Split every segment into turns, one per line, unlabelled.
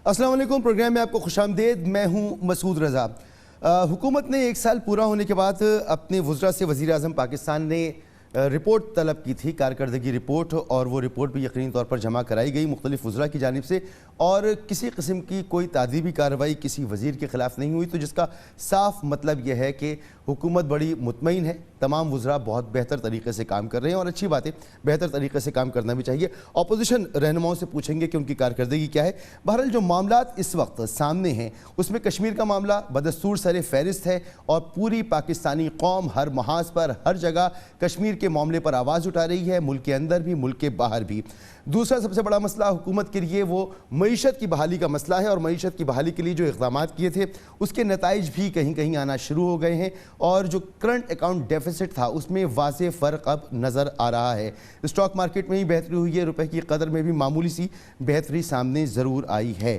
अस्सलाम वालेकुम। प्रोग्राम में आपको खुशामदीद। मैं हूं मसूद रज़ा। हुकूमत ने 1 साल पूरा होने के बाद अपने वज़रा से वज़ीर आज़म पाकिस्तान ने रिपोर्ट तलब की थी, कारकर्दगी रिपोर्ट, और वो रिपोर्ट भी यकीनी तौर पर जमा कराई गई मुख्तलिफ वज़रा की जानिब से, और किसी किस्म की कोई तादीबी कार्रवाई किसी वज़ीर के ख़िलाफ़ नहीं हुई। तो जिसका साफ मतलब यह है कि हुकूमत बड़ी मुतमईन है, तमाम वज़रा बहुत बेहतर तरीके से काम कर रहे हैं, और अच्छी बात है, बेहतर तरीके से काम करना भी चाहिए। अपोजिशन रहनुमाओं से पूछेंगे कि उनकी कारकर्दगी क्या है। बहरहाल जो मामलात इस वक्त सामने हैं उसमें कश्मीर का मामला बदस्तूर सर फहरिस्त है, और पूरी पाकिस्तानी कौम हर महाज पर, हर जगह कश्मीर के मामले पर आवाज़ उठा रही है, मुल्क के अंदर भी, मुल्क के बाहर भी। दूसरा सबसे बड़ा मसला हुकूमत के लिए वो मईशत की बहाली का मसला है, और मईशत की बहाली के लिए जो इक़दाम किए थे उसके नताइज भी कहीं कहीं आना शुरू हो गए हैं, और जो करंट अकाउंट डेफिसिट था उसमें वाज़ेह फ़र्क अब नज़र आ रहा है। स्टॉक मार्केट में ही बेहतरी हुई है, रुपए की कदर में भी मामूली सी बेहतरी सामने ज़रूर आई है।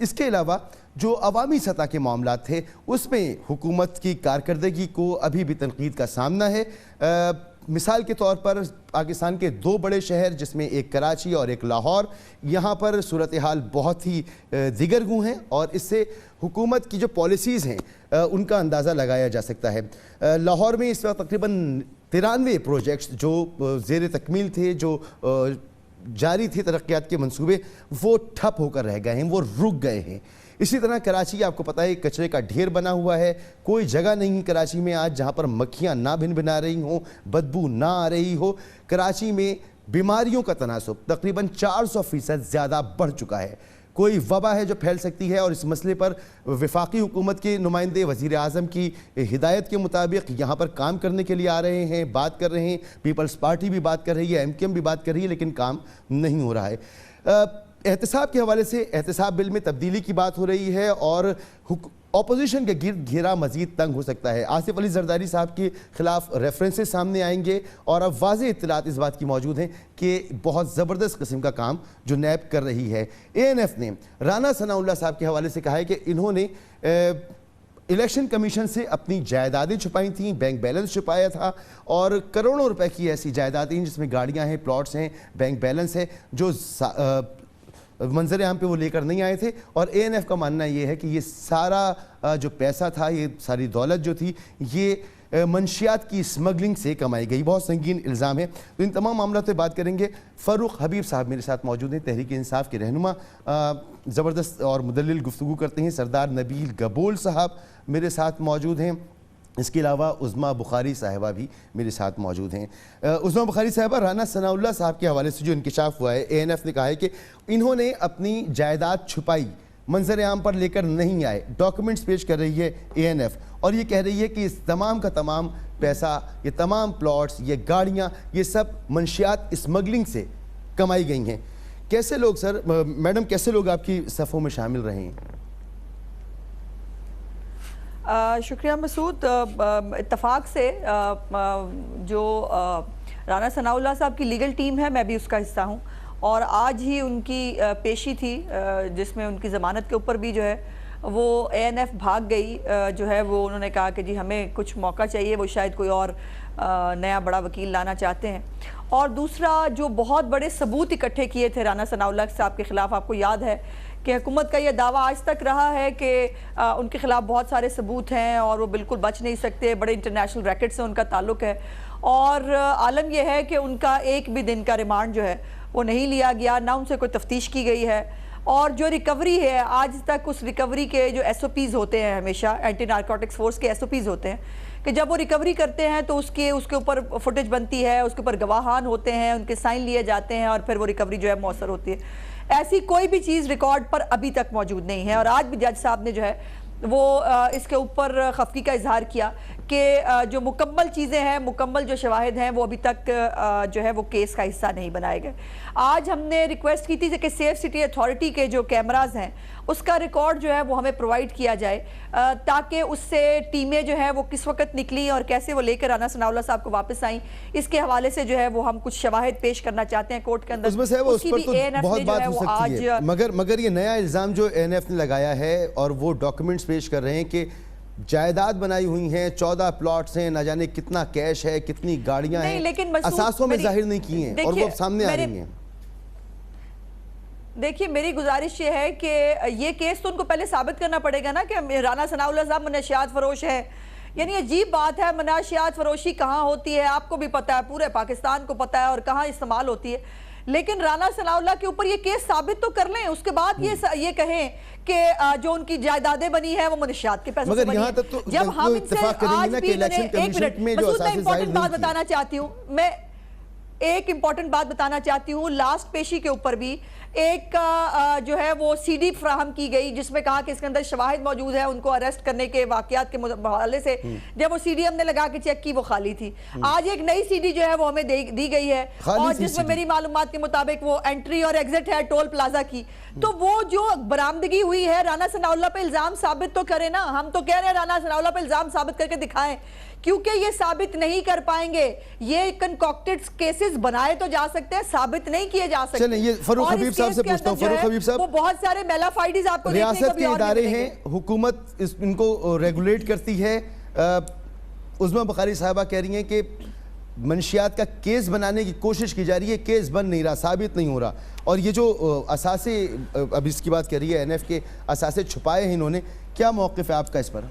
इसके अलावा जो अवामी सतह के मामला थे उसमें हुकूमत की कारकर्दगी को अभी भी तनकीद का सामना है। मिसाल के तौर पर पाकिस्तान के 2 बड़े शहर, जिसमें एक कराची और एक लाहौर, यहाँ पर सूरत हाल बहुत ही दिगरगू हैं, और इससे हुकूमत की जो पॉलिसीज़ हैं उनका अंदाज़ा लगाया जा सकता है। लाहौर में इस वक्त तकरीबन 93 प्रोजेक्ट्स जो ज़ेर तकमील थे, जो जारी थे तरक्यात के मंसूबे, वो ठप होकर रह गए हैं, वो रुक गए हैं। इसी तरह कराची, आपको पता है, कचरे का ढेर बना हुआ है। कोई जगह नहीं कराची में आज जहां पर मक्खियां ना भिन भिना रही हों, बदबू ना आ रही हो। कराची में बीमारियों का तनासुब तकरीबन 400% ज़्यादा बढ़ चुका है। कोई वबा है जो फैल सकती है, और इस मसले पर वफाकी हुकूमत के नुमाइंदे वज़ीर आज़म की हिदायत के मुताबिक यहाँ पर काम करने के लिए आ रहे हैं, बात कर रहे हैं। पीपल्स पार्टी भी बात कर रही है, MKM भी बात कर रही है, लेकिन काम नहीं हो रहा है। एहतसाब के हवाले से एहतसाब बिल में तब्दीली की बात हो रही है, और अपोजिशन के गिर्द घेरा मजीद तंग हो सकता है। आसिफ अली जरदारी साहब के खिलाफ रेफरेंसेस सामने आएंगे, और अब वाज़ेह इत्तलात इस बात की मौजूद हैं कि बहुत ज़बरदस्त किस्म का काम जो नैब कर रही है। ANF ने राना सनाउल्लाह साहब के हवाले से कहा है कि इन्होंने इलेक्शन कमीशन से अपनी जायदादें छुपाई थी, बैंक बैलेंस छुपाया था, और करोड़ों रुपए की ऐसी जायदादें जिसमें गाड़ियां हैं, प्लॉट्स हैं, बैंक बैलेंस है, जो मंजर आम पे वो लेकर नहीं आए थे। और ANF का मानना ये है कि ये सारा जो पैसा था, ये सारी दौलत जो थी, ये मंशियात की स्मगलिंग से कमाई गई। बहुत संगीन इल्ज़ाम है। तो इन तमाम मामलों पर बात करेंगे। फ़ारूक हबीब साहब मेरे साथ मौजूद हैं, तहरीक इंसाफ के रहनुमा, ज़बरदस्त और मुदल्लिल गुफ्तगू करते हैं। सरदार नबील गबोल साहब मेरे साथ मौजूद हैं। इसके अलावा उज़्मा बुखारी साहिबा भी मेरे साथ मौजूद हैं। उज़्मा बुखारी साहिबा, राना सनाउल्लाह साहब के हवाले से जो इंकिशाफ हुआ है, ANF ने कहा है कि इन्होंने अपनी जायदाद छुपाई, मंजर आम पर लेकर नहीं आए। डॉक्यूमेंट्स पेश कर रही है ANF, और ये कह रही है कि इस तमाम का तमाम पैसा, ये तमाम प्लॉट्स, ये गाड़ियाँ, ये सब मंशियात स्मगलिंग से कमाई गई हैं। कैसे लोग सर, मैडम, कैसे लोग आपकी सफ़ों में शामिल रहे हैं?
शुक्रिया मसूद। इत्तफाक से जो राना सनाउल्लाह साहब की लीगल टीम है, मैं भी उसका हिस्सा हूँ, और आज ही उनकी पेशी थी जिसमें उनकी ज़मानत के ऊपर भी जो है वो ANF भाग गई। जो है वो उन्होंने कहा कि जी हमें कुछ मौका चाहिए, वो शायद कोई और नया बड़ा वकील लाना चाहते हैं। और दूसरा, जो बहुत बड़े सबूत इकट्ठे किए थे राना सनाउल्लाह साहब के ख़िलाफ़, आपको याद है कि हुकूमत का ये दावा आज तक रहा है कि उनके ख़िलाफ़ बहुत सारे सबूत हैं और वो बिल्कुल बच नहीं सकते, बड़े इंटरनेशनल रैकेट से उनका ताल्लुक़ है। और आलम यह है कि उनका एक भी दिन का रिमांड जो है वो नहीं लिया गया, ना उनसे कोई तफ्तीश की गई है। और जो रिकवरी है, आज तक उस रिकवरी के जो SOPs होते हैं, हमेशा एंटी नारकोटिक्स फोर्स के SOPs होते हैं कि जब वो रिकवरी करते हैं तो उसके ऊपर फुटेज बनती है, उसके ऊपर गवाहान होते हैं, उनके साइन लिए जाते हैं, और फिर वो रिकवरी जो है मौसर होती है। ऐसी कोई भी चीज़ रिकॉर्ड पर अभी तक मौजूद नहीं है। और आज भी जज साहब ने जो है वो इसके ऊपर खफगी का इजहार किया कि जो मुकम्मल चीज़ें हैं, मुकम्मल जो शवाहिद हैं, वो अभी तक जो है वो केस का हिस्सा नहीं बनाए गए। आज हमने रिक्वेस्ट की थी कि सेफ सिटी अथॉरिटी के जो कैमराज हैं उसका रिकॉर्ड जो है वो हमें प्रोवाइड किया जाए, ताकि उससे टीमें जो है वो किस वक्त निकली और कैसे वो लेकर राना सनाउल्लाह साहब को वापस आई, इसके हवाले से जो है वो हम कुछ शवाहिद पेश करना चाहते हैं कोर्ट के अंदर।
उसकी भी ANF ने जो है वो आज, मगर ये नया इल्ज़ाम जो ANF ने लगाया है, और वो डॉक्यूमेंट्स पेश कर रहे हैं कि जायदाद बनाई हुई हैं, 14 प्लॉट्स हैं, ना जाने कितना कैश है, कितनी गाड़ियां हैं, लेकिन असासों में जाहिर नहीं की हैं, और वो सामने आ रही हैं।
देखिए, मेरी गुजारिश ये है कि ये केस तो उनको पहले साबित करना पड़ेगा ना कि राना सनाउल्लाह साहब मनशियात फरोश है। यानी अजीब बात है, मनशियात फरोशी कहाँ होती है आपको भी पता है, पूरे पाकिस्तान को पता है, और कहाँ इस्तेमाल होती है। लेकिन राना सनाउल्लाह के ऊपर ये केस साबित तो कर लें, उसके बाद ये कहें कि जो उनकी जायदादें बनी है वो मनशियात के पैसों से बनी है।
तो
जब हम इनसे आज भी, एक मिनट मसूद, मैं इंपॉर्टेंट बात बताना चाहती हूँ, मैं एक इंपॉर्टेंट बात बताना चाहती हूँ। लास्ट पेशी के ऊपर भी एक जो है वो सीडी फ्राहम की गई जिसमें कहा कि इसके अंदर शवाहिद मौजूद है, उनको अरेस्ट करने के वाकयात के हवाले से जब वो सीडी हमने लगा के चेक की वो खाली थी। आज एक नई सीडी जो है वो हमें दी गई है और जिसमें मेरी मालूमात के मुताबिक वो एंट्री और एग्जिट है टोल प्लाजा की। तो वो जो बरामदगी हुई है, राना सनाउल्लाह पे इल्जाम साबित तो करे ना। हम तो कह रहे हैं राना सनाउल्लाह पे इल्जाम साबित करके दिखाएं, क्योंकि ये साबित नहीं कर पाएंगे। ये कंकॉक्टेड केसेस बनाए तो जा सकते हैं, साबित नहीं किए जा सकते।
चलें, ये फरूख हबीब साहब से पूछता हूं। फरूख हबीब साहब,
वो बहुत सारे मेलाफाइडीज आपको
रियासत के इदारे हैं, हुकूमत इनको रेगुलेट करती है। उज़मा बुखारी साहबा कह रही हैं कि मनशियात का केस बनाने की कोशिश की जा रही है, केस बन नहीं रहा, साबित नहीं हो रहा। और ये जो असासे, अब इसकी बात कर रही है एनएफ के असासे छुपाए हैं इन्होंने, क्या मौक़िफ़ है आपका इस पर?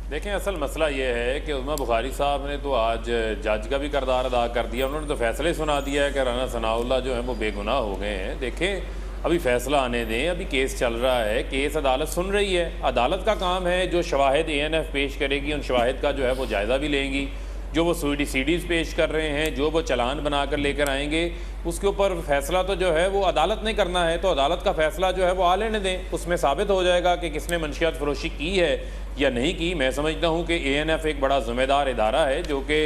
देखें, असल मसला ये है कि उज़मा बुखारी साहब ने तो आज जज का भी किरदार अदा कर दिया। उन्होंने तो फैसले सुना दिया है कि राना सनाउल्लाह जो है वो बेगुनाह हो गए हैं। देखें, अभी फैसला आने दें, अभी केस चल रहा है, केस अदालत सुन रही है। अदालत का काम है जो शवाहिद एएनएफ पेश करेगी उन शवाहिद का जो है वो जायज़ा भी लेंगी। जो वो सीडीज़ पेश कर रहे हैं, जो वो चालान बना कर लेकर आएंगे, उसके ऊपर फैसला तो जो है वो अदालत ने करना है। तो अदालत का फैसला जो है वो आ लेने दें, उसमें साबित हो जाएगा कि किसने मनशियात फरोशी की है या नहीं की। मैं समझता हूँ कि एएनएफ एक बड़ा ज़िम्मेदार इदारा है जो कि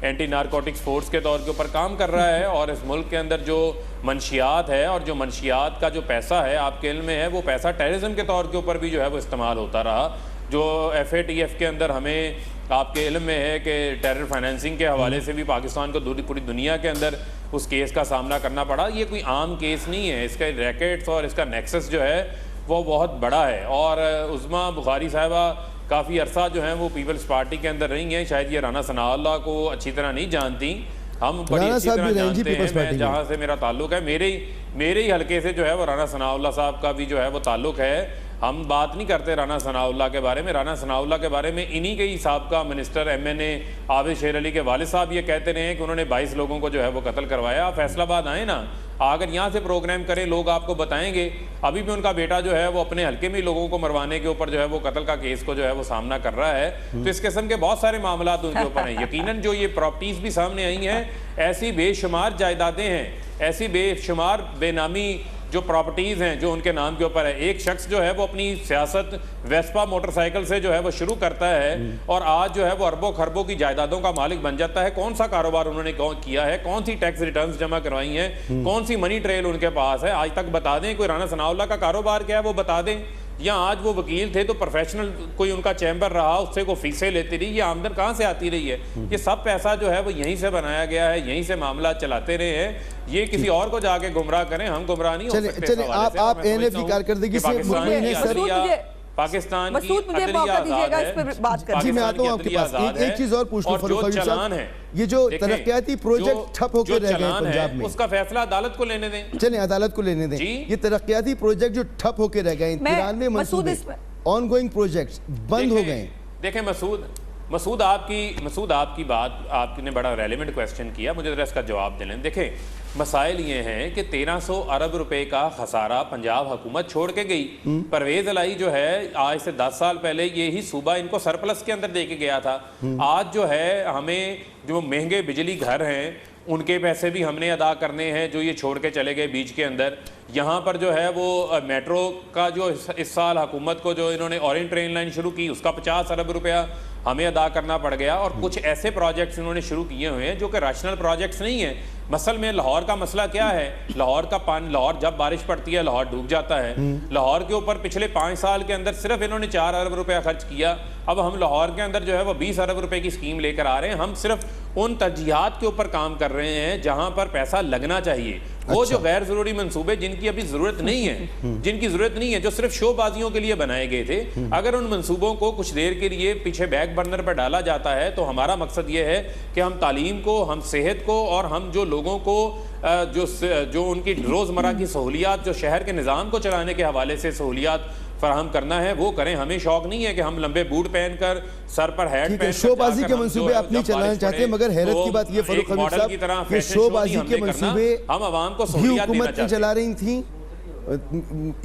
एंटी नारकोटिक्स फोर्स के तौर के ऊपर काम कर रहा है, और इस मुल्क के अंदर जो मनशियात है और जो मनशियात का जो पैसा है, आपके इल्म में है, वो पैसा टेररिज्म के तौर के ऊपर भी जो है वो इस्तेमाल होता रहा। जो FATF के अंदर हमें आपके इल्म में है कि टेरर फाइनेंसिंग के हवाले से भी पाकिस्तान को पूरी दुनिया के अंदर उस केस का सामना करना पड़ा। ये कोई आम केस नहीं है, इसका रैकेट्स और इसका नेक्सस जो है वो बहुत बड़ा है। और उज़मा बुखारी साहिबा काफ़ी अरसा जो है वो पीपल्स पार्टी के अंदर रही हैं। शायद ये राना सनाउल्लाह को अच्छी तरह नहीं जानती, हम बड़ी अच्छी तरह जानते हैं। मैं जहाँ से मेरा ताल्लुक़ है, मेरे ही हल्के से जो है वो राना सनाउल्लाह साहब का भी जो है वो ताल्लुक़ है। हम बात नहीं करते राना सनाउल्लाह के बारे में। राना सनाउल्लाह के बारे में इन्हीं के ही साबका मिनिस्टर MNA आबिद शेर अली के वालिद साहब ये कहते रहे हैं कि उन्होंने 22 लोगों को जो है वो कत्ल करवाया। आप फैसलाबाद आए ना, अगर यहाँ से प्रोग्राम करें, लोग आपको बताएंगे। अभी भी उनका बेटा जो है वो अपने हल्के में लोगों को मरवाने के ऊपर जो है वो कत्ल का केस को जो है वो सामना कर रहा है। तो इस किस्म के बहुत सारे मामला उनके ऊपर हैं। यकीनन जो ये प्रॉपर्टीज़ भी सामने आई हैं, ऐसी बेशुमार जायदादें हैं, ऐसी बेशुमार बेनामी जो प्रॉपर्टीज़ हैं जो उनके नाम के ऊपर है। एक शख्स जो है वो अपनी सियासत वेस्पा मोटरसाइकिल से जो है वो शुरू करता है और आज जो है वो अरबों खरबों की जायदादों का मालिक बन जाता है। कौन सा कारोबार उन्होंने किया है, कौन सी टैक्स रिटर्न्स जमा करवाई हैं, कौन सी मनी ट्रेल उनके पास है, आज तक बता दें। कोई राना सनाउल्लाह का कारोबार क्या है वो बता दें। या आज वो वकील थे तो प्रोफेशनल कोई उनका चैम्बर रहा, उससे को फीसें लेती रही, ये आमदन कहाँ से आती रही है? ये सब पैसा जो है वो यहीं से बनाया गया है, यहीं से मामला चलाते रहे हैं। ये किसी और को जाके गुमराह करें, हम गुमराह नहीं हो सकते।
चलिए आप एएनएफ की कारकर्दगी से मुतमईन हैं सर?
पाकिस्तान की
बात कर
जी, मैं आता हूं आपके पास। एक चीज और पूछ लूं फरूख हबीब साहब, ये जो तरक्याती प्रोजेक्ट ठप होकर रह गए पंजाब में,
उसका फैसला अदालत को लेने दें।
चलें, अदालत को लेने दें। ये तरक्याती प्रोजेक्ट जो ठप होकर रह गए, 93 मंसूबे ऑनगोइंग प्रोजेक्ट्स बंद हो गए।
देखें मसूद आपकी बात, आपने बड़ा रेलेवेंट क्वेश्चन किया, मुझे जरा इसका जवाब देने। देखें, मसाइल ये हैं कि 1300 अरब रुपए का खसारा पंजाब हुकूमत छोड़ के गई। परवेज अलाई जो है आज से 10 साल पहले ये ही सूबा इनको सरप्लस के अंदर दे के गया था। आज जो है हमें जो महंगे बिजली घर हैं उनके पैसे भी हमने अदा करने हैं जो ये छोड़ के चले गए बीच के अंदर। यहाँ पर जो है वो मेट्रो का जो इस साल हुकूमत को जो इन्होंने ऑरेंज ट्रेन लाइन शुरू की उसका 50 अरब रुपया हमें अदा करना पड़ गया। और कुछ ऐसे प्रोजेक्ट्स इन्होंने शुरू किए हुए हैं जो कि रैशनल प्रोजेक्ट्स नहीं है। मसल में लाहौर का मसला क्या है, लाहौर का पानी, लाहौर जब बारिश पड़ती है लाहौर डूब जाता है। लाहौर के ऊपर पिछले 5 साल के अंदर सिर्फ इन्होंने 4 अरब रुपया खर्च किया। अब हम लाहौर के अंदर जो है वो 20 अरब रुपए की स्कीम लेकर आ रहे हैं। हम सिर्फ उन तरजीहात के ऊपर काम कर रहे हैं जहां पर पैसा लगना चाहिए। वो जो गैर जरूरी मंसूबे जिनकी अभी जरूरत नहीं है, जिनकी जरूरत नहीं है, जो सिर्फ शोबाजियों के लिए बनाए गए थे, अगर उन मंसूबों को कुछ देर के लिए पीछे बैक बर्नर पर डाला जाता है तो हमारा मकसद ये है कि हम तालीम को, हम सेहत को और हम जो लोगों को जो उनकी रोजमर्रा की सहूलियात, जो शहर के निज़ाम को चलाने के हवाले से सहूलियात फराहम करना है, वो करें। हमें शौक नहीं है कि हम लंबे बूट पहनकर, सर पर हैट पहनकर
शोबाजी के मंसूबे आप नहीं चलाना चाहते, मगर हैरत की बात ये फरूख हमीद साहब कि शोबाजी के मंसूबे
हम आवाम को
भी हुकूमत ने चला रही थी,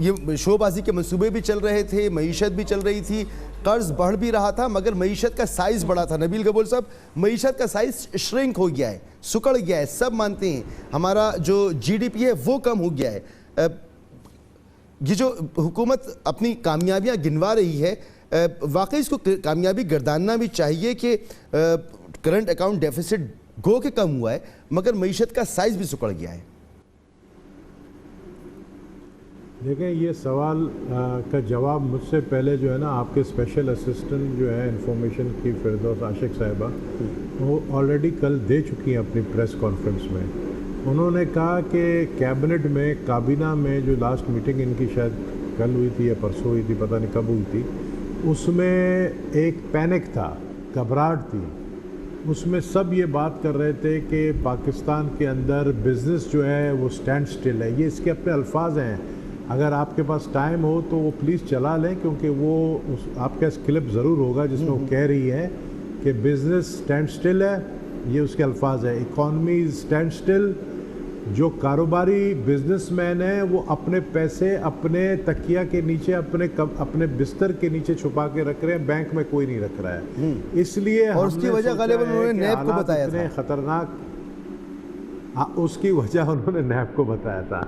ये शोबाजी के मंसूबे भी चल रहे थे, मईशत भी चल रही थी, कर्ज बढ़ भी रहा था, मगर मईशत का साइज बढ़ा था। नबील गबोल साहब, मईशत का साइज श्रिंक हो गया है, सुकड़ गया है, सब मानते हैं। हमारा जो जीडीपी है वो कम हो गया है। ये जो हुकूमत अपनी कामयाबियां गिनवा रही है, वाकई इसको कामयाबी गर्दानना भी चाहिए कि करंट अकाउंट डेफिसिट गो के कम हुआ है, मगर मईशत का साइज भी सुकड़ गया है।
देखें, ये सवाल का जवाब मुझसे पहले जो है ना आपके स्पेशल असिस्टेंट जो है इंफॉर्मेशन की फिरदौस आशिक साहिबा, वो ऑलरेडी कल दे चुकी हैं अपनी प्रेस कॉन्फ्रेंस में। उन्होंने कहा कि कैबिनेट में, काबीना में जो लास्ट मीटिंग इनकी शायद कल हुई थी या परसों हुई थी, पता नहीं कब हुई थी, उसमें एक पैनिक था, घबराहट थी। उसमें सब ये बात कर रहे थे कि पाकिस्तान के अंदर बिज़नेस जो है वो स्टैंड स्टिल है। ये इसके अपने अल्फाज हैं, अगर आपके पास टाइम हो तो वो प्लीज़ चला लें, क्योंकि वो आपके पास क्लिप ज़रूर होगा जिसमें वो कह रही है कि बिज़नेस स्टैंड स्टिल है। ये उसके अल्फाज है, इकॉनमी स्टैंड स्टिल। जो कारोबारी बिजनेसमैन है वो अपने पैसे अपने तकिया के नीचे, अपने बिस्तर के नीचे छुपा के रख रहे हैं, बैंक में कोई नहीं रख रहा है। इसलिए
और उसकी वजह गालिबन उन्होंने नैब को बताया था,
खतरनाक। उसकी वजह उन्होंने नैब को बताया था।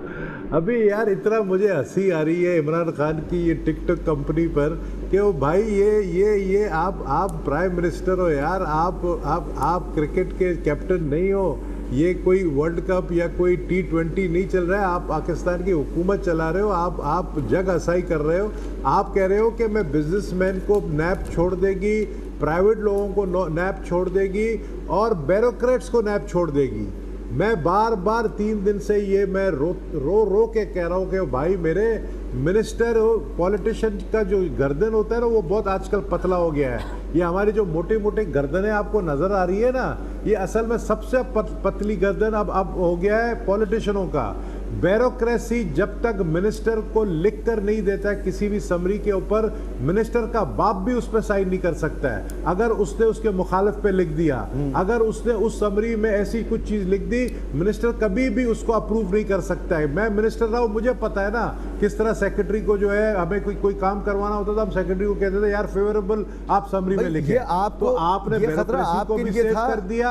अभी यार इतना मुझे हंसी आ रही है इमरान खान की ये टिकटॉक कंपनी पर कि वो भाई ये आप प्राइम मिनिस्टर हो यार, आप क्रिकेट के कैप्टन नहीं हो, ये कोई वर्ल्ड कप या कोई T20 नहीं चल रहा है, आप पाकिस्तान की हुकूमत चला रहे हो, आप जग हसाई कर रहे हो। आप कह रहे हो कि मैं बिजनेसमैन को नैब छोड़ देगी, प्राइवेट लोगों को नैब छोड़ देगी और ब्यूरोक्रेट्स को नैब छोड़ देगी। मैं बार 3 दिन से ये मैं रो के कह रहा हूँ कि भाई मेरे मिनिस्टर, पॉलिटिशियन का जो गर्दन होता है ना वो बहुत आजकल पतला हो गया है। ये हमारी जो मोटी गर्दनें आपको नज़र आ रही है ना, ये असल में सबसे पतली गर्दन अब हो गया है पॉलिटिशियनों का। ब्यूरोक्रेसी जब तक मिनिस्टर को लिख कर नहीं देता है किसी भी समरी के ऊपर, मिनिस्टर का बाप भी उस पर साइन नहीं कर सकता है। अगर उसने उसके मुखालिफ पे लिख दिया, अगर उसने उस समरी में ऐसी कुछ चीज़ लिख दी, मिनिस्टर कभी भी उसको अप्रूव नहीं कर सकता है। मैं मिनिस्टर रहा हूँ, मुझे पता है ना किस तरह सेक्रेटरी को जो है हमें कोई काम करवाना होता था, हम सेक्रेटरी को कहते थे यार फेवरेबल आप समरी में लिखे, तो आपने ब्यूरोक्रेसी को भी सेव कर दिया,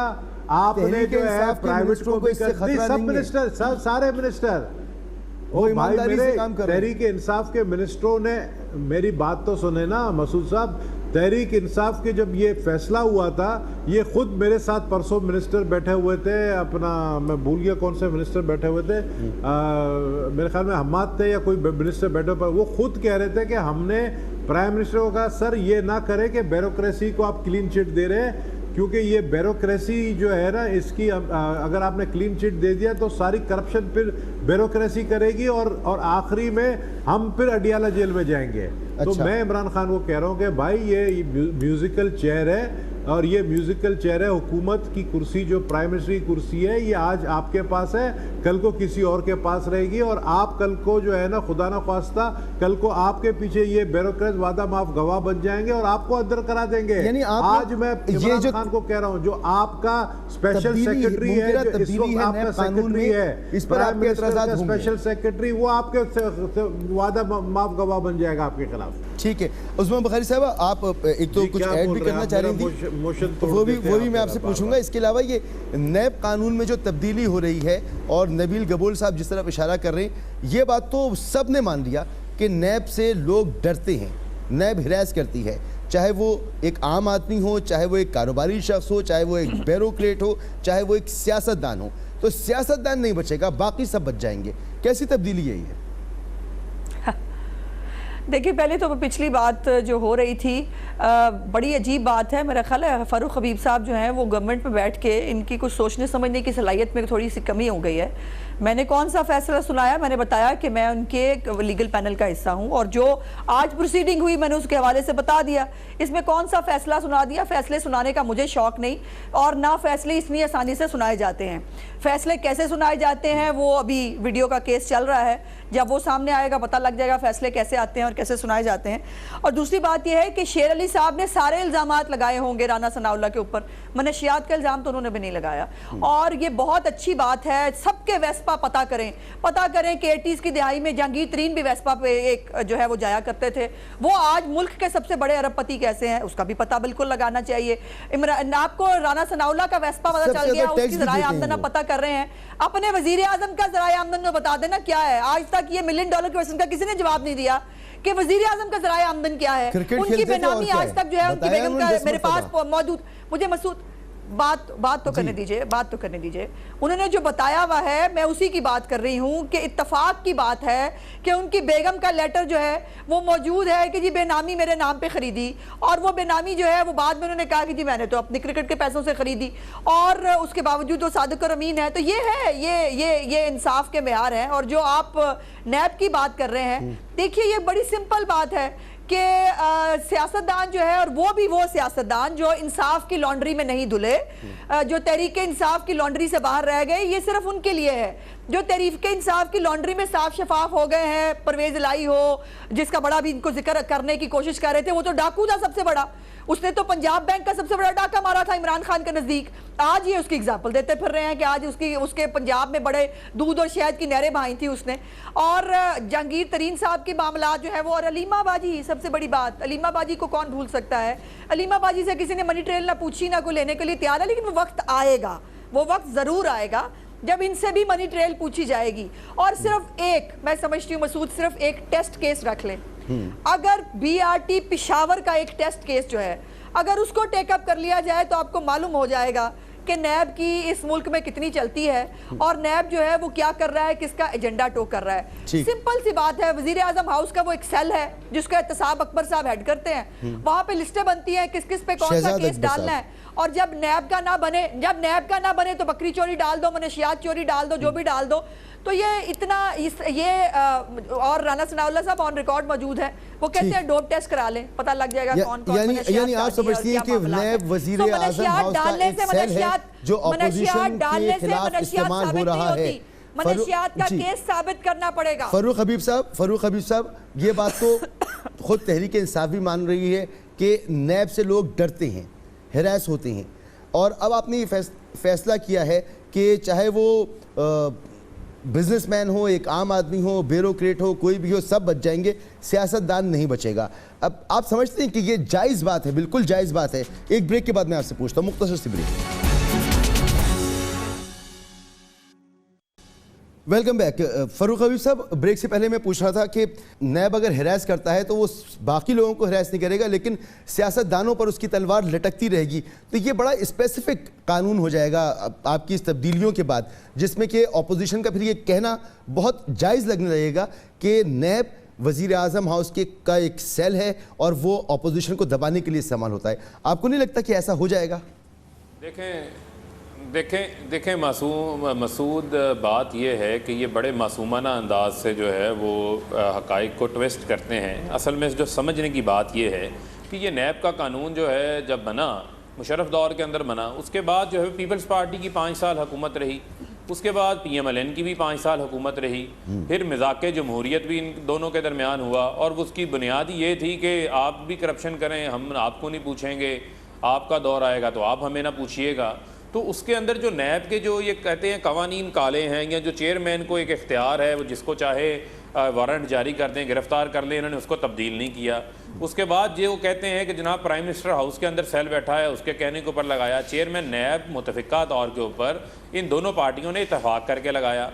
आपने जो है प्राइवेट को भी कर दी। सब मिनिस्टर, सारे मिनिस्टर, ओ भाई मेरे तहरीक इंसाफ के मिनिस्टरों ने, मेरी बात तो सुने ना मसूद साहब, तहरीक इंसाफ के जब ये फैसला हुआ था, ये खुद मेरे साथ परसों मिनिस्टर बैठे हुए थे, अपना मैं भूल गया कौन से मिनिस्टर बैठे हुए थे, मेरे ख्याल में हम्माद थे या कोई मिनिस्टर बैठे हुए, वो खुद कह रहे थे कि हमने प्राइम मिनिस्टर को कहा सर ये ना करें कि ब्यूरोक्रेसी को आप क्लीन चिट दे रहे हैं, क्योंकि ये ब्यूरोक्रेसी जो है ना इसकी अगर आपने क्लीन चिट दे दिया तो सारी करप्शन फिर ब्यूरोक्रेसी करेगी और आखिरी में हम फिर अडियाला जेल में जाएंगे। अच्छा। तो मैं इमरान खान को कह रहा हूँ कि भाई ये म्यूजिकल चेयर है, और ये म्यूजिकल चेयर है, हुकूमत की कुर्सी जो प्राइम मिनिस्टर की कुर्सी है ये आज आपके पास है, कल को किसी और के पास रहेगी, और आप कल को जो है ना खुदा ना ख्वास्ता कल को आपके पीछे ये ब्यूरोक्रेट वादा माफ गवाह बन जाएंगे और आपको अंदर करा देंगे। यानी आज मैं इमरान खान को कह रहा हूँ जो आपका स्पेशल सेक्रेटरी है, जो इस वक्त आपका सेक्रेटरी है,
इस पर आपके एतराज़ात होंगे,
स्पेशल सेक्रेटरी, वो आपके वादा माफ गवाह बन जाएगा आपके खिलाफ।
ठीक है उस्मान बुखारी साहब, आप एक तो कुछ ऐड भी करना चाह रही थी, वो भी मैं आपसे पूछूंगा। इसके अलावा ये नैब कानून में जो तब्दीली हो रही है और नबील गबोल साहब जिस तरफ इशारा कर रहे हैं, ये बात तो सब ने मान लिया कि नैब से लोग डरते हैं, नैब हिरास करती है, चाहे वो एक आम आदमी हो, चाहे वो एक कारोबारी शख्स हो, चाहे वो एक ब्यूरोक्रेट हो, चाहे वो एक सियासतदान हो। तो सियासतदान नहीं बचेगा, बाकी सब बच जाएंगे। कैसी तब्दीली है ये?
देखिए, पहले तो पिछली बात जो हो रही थी बड़ी अजीब बात है। मेरा ख्याल है फ़ारूक हबीब साहब जो हैं वो गवर्नमेंट में बैठ के इनकी कुछ सोचने समझने की सलाहियत में थोड़ी सी कमी हो गई है। मैंने कौन सा फैसला सुनाया? मैंने बताया कि मैं उनके लीगल पैनल का हिस्सा हूं और जो आज प्रोसीडिंग हुई मैंने उसके हवाले से बता दिया। इसमें कौन सा फैसला सुना दिया? फैसले सुनाने का मुझे शौक नहीं और ना फैसले इतनी आसानी से सुनाए जाते हैं। फैसले कैसे सुनाए जाते हैं वो अभी वीडियो का केस चल रहा है, जब वो सामने आएगा पता लग जाएगा फैसले कैसे आते हैं और कैसे सुनाए जाते हैं। और दूसरी बात यह है कि शेर अली साहब ने सारे इल्जामात लगाए होंगे राना सनाउल्लाह के ऊपर, मनशियात का इल्जाम तो उन्होंने भी नहीं लगाया। और ये बहुत अच्छी बात है, सबके वेस्पा पता करें कि 80s की दिहाई में जहांगीर तरीन भी वेस्पा पे एक जो है वो जाया करते थे। वो आज मुल्क के सबसे बड़े अरबपति कैसे हैं उसका भी पता बिल्कुल लगाना चाहिए। इमरान, आपको राना सनाउल्लाह का वेस्पा पता चल गया, उसकी ज़राए आमदन आप पता कर रहे हैं। अपने वजीर आजम का ज़राए आमदन को बता देना क्या है। आज तक ये $1 मिलियन क्वेश्चन का किसी ने जवाब नहीं दिया कि वजीर आजम का ज़राए आमदन क्या है। उनकी बेनामी आज तक जो है उनकी बेगम का मेरे पास मौजूद, मुझे मसूद बात तो करने दीजिए। उन्होंने जो बताया हुआ है मैं उसी की बात कर रही हूं कि इत्तफाक की बात है कि उनकी बेगम का लेटर जो है वो मौजूद है कि जी बेनामी मेरे नाम पे खरीदी, और वो बेनामी जो है वो बाद में उन्होंने कहा कि जी मैंने तो अपने क्रिकेट के पैसों से खरीदी, और उसके बावजूद वो सादिक और अमीन है। तो ये है, ये इंसाफ के मेयार हैं। और जो आप नैब की बात कर रहे हैं, देखिए ये बड़ी सिंपल बात है कि सियासतदान जो है, और वो भी वो सियासतदान जो इंसाफ की लॉन्ड्री में नहीं धुले, जो तहरीक इंसाफ की लॉन्ड्री से बाहर रह गए, ये सिर्फ उनके लिए है। जो तहरीक इंसाफ की लॉन्ड्री में साफ शफाफ हो गए हैं, परवेज इलाही हो जिसका बड़ा भी इनको जिक्र करने की कोशिश कर रहे थे, वो तो डाकू था सबसे बड़ा, उसने तो पंजाब बैंक का सबसे बड़ा डाका मारा था इमरान खान के नजदीक। आज ये उसकी एग्जाम्पल देते फिर रहे हैं कि आज उसके पंजाब में बड़े दूध और शहद की नहरें बहाई थी उसने। और जहांगीर तरीन साहब के मामला जो है वो, और अलीमा बाजी, सबसे बड़ी बात, अलीमा बाजी को कौन भूल सकता है। अलीमा बाजी से किसी ने मनी ट्रेल ना पूछी ना कोई लेने के लिए तैयार है, लेकिन वो वक्त आएगा, वो वक्त जरूर आएगा जब इनसे भी मनी ट्रेल पूछी जाएगी। और सिर्फ एक, मैं समझती हूँ मसूद, सिर्फ एक टेस्ट केस रख लें। अगर BRT पिशावर का एक टेस्ट केस जो है अगर उसको टेकअप कर लिया जाए तो आपको मालूम हो जाएगा कि नैब की इस मुल्क में कितनी चलती है और नैब जो है वो क्या कर रहा है, किसका एजेंडा टो कर रहा है। सिंपल सी बात है, वजीर आजम हाउस का वो एक सेल है जिसको एहतसाब अकबर साहब हेड करते हैं, वहां पे लिस्टें बनती हैं किस किस पे कौन सा केस डालना है। और जब नैब का ना बने तो बकरी चोरी डाल दो, मनशियात चोरी डाल दो, जो भी डाल दो। तो ये इतना और राना सनाउल्लाह साहब ऑन रिकॉर्ड मौजूद है, वो कहते हैं डोप टेस्ट करा लें, पता लग जाएगा कौन
यानी आप समझती हैं कि नैब वजीर आजम हाउस का एक सेल है जो ऑपोजिशन के खिलाफ इस्तेमाल हो रहा है।
मनशियात का केस साबित करना पड़ेगा।
फरूक हबीब साहब ये बात तो खुद तहरीक इंसाफ भी मान रही है कि नैब से लोग डरते हैं, हैरास होते हैं, और अब आपने ये फैसला किया है कि चाहे वो बिजनेसमैन हो, एक आम आदमी हो, ब्यूरोक्रेट हो, कोई भी हो, सब बच जाएंगे, सियासतदान नहीं बचेगा। अब आप समझते हैं कि ये जायज़ बात है? बिल्कुल जायज़ बात है। एक ब्रेक के बाद मैं आपसे पूछता हूँ, मुख्तसर सी break. Welcome back. Farooq Habib साहब, ब्रेक से पहले मैं पूछ रहा था कि नैब अगर हिरास करता है तो वो बाकी लोगों को हिरास नहीं करेगा, लेकिन सियासतदानों पर उसकी तलवार लटकती रहेगी। तो ये बड़ा स्पेसिफिक कानून हो जाएगा आपकी इस तब्दीलियों के बाद, जिसमें कि अपोजिशन का फिर ये कहना बहुत जायज़ लगने लगेगा कि नैब वज़ीर आज़म हाउस का एक सेल है और वो अपोजिशन को दबाने के लिए इस्तेमाल होता है। आपको नहीं लगता कि ऐसा हो जाएगा?
देखें मसूद, बात यह है कि ये बड़े मासूमाना अंदाज से जो है वो हक़ाइक़ को ट्विस्ट करते हैं। असल में जो समझने की बात यह है कि ये नैब का कानून जो है जब बना, मुशर्रफ दौर के अंदर बना, उसके बाद जो है पीपल्स पार्टी की 5 साल हुकूमत रही, उसके बाद PMLN की भी 5 साल हुकूमत रही, फिर मिज़ाक़े जमहूरियत भी इन दोनों के दरमियान हुआ, और उसकी बुनियाद ये थी कि आप भी करप्शन करें, हम आपको नहीं पूछेंगे, आपका दौर आएगा तो आप हमें ना पूछिएगा। तो उसके अंदर जो नैब के जो ये कहते हैं कवानीन काले हैं, या जो चेयरमैन को एक इख्तियार है वो जिसको चाहे वारंट जारी कर दें, गिरफ्तार कर लें, इन्होंने उसको तब्दील नहीं किया। उसके बाद जो कहते हैं कि जनाब प्राइम मिनिस्टर हाउस के अंदर सेल बैठा है, उसके कहने के ऊपर लगाया। चेयरमैन नैब मुतफ़िका तौर के ऊपर इन दोनों पार्टियों ने इत्तेफाक करके लगाया।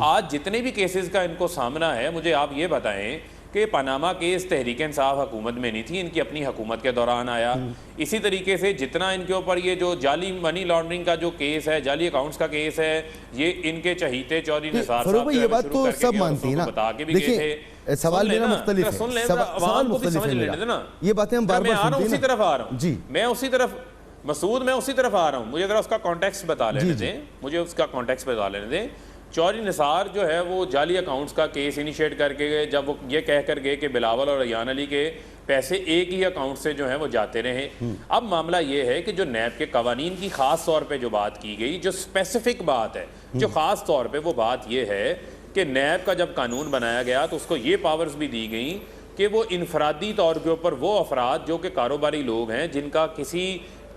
आज जितने भी केसेस का इनको सामना है, मुझे आप ये बताएं कि पनामा केस तहरीक इंसाफ हुकूमत में नहीं थी, इनकी अपनी हुकूमत के दौरान आया। इसी तरीके से जितना इनके ऊपर ये जो जाली मनी लॉन्ड्रिंग का जो केस है, जाली अकाउंट्स का केस है, ये इनके चहीते चौधरी निसार साहब
ये बात तो सब मानती है ना।
बता के भी गए थे।
सवाल मेरा मुख्तलिफ है, सवाल मुख्तलिफ है ना, ये बातें हम बार-बार सुनते हैं।
उसी तरफ आ रहा हूँ
जी,
मैं उसी तरफ मसूद, मैं उसी तरफ आ रहा हूँ, मुझे जरा उसका कॉन्टेक्स्ट बता लेने दें, मुझे उसका कॉन्टेक्स्ट बता लेने दें। चौधरी निसार जो है वो जाली अकाउंट्स का केस इनिशिएट करके गए, जब वो ये कह कर गए कि बिलावल और अयान अली के पैसे एक ही अकाउंट से जो है वो जाते रहे। अब मामला ये है कि जो नैब के कवानीन की खास तौर पे जो बात की गई, जो स्पेसिफिक बात है, जो खास तौर पे वो बात ये है कि नैब का जब कानून बनाया गया तो उसको ये पावर्स भी दी गई कि वो इनफरादी तौर के ऊपर वो अफराद जो कि कारोबारी लोग हैं, जिनका किसी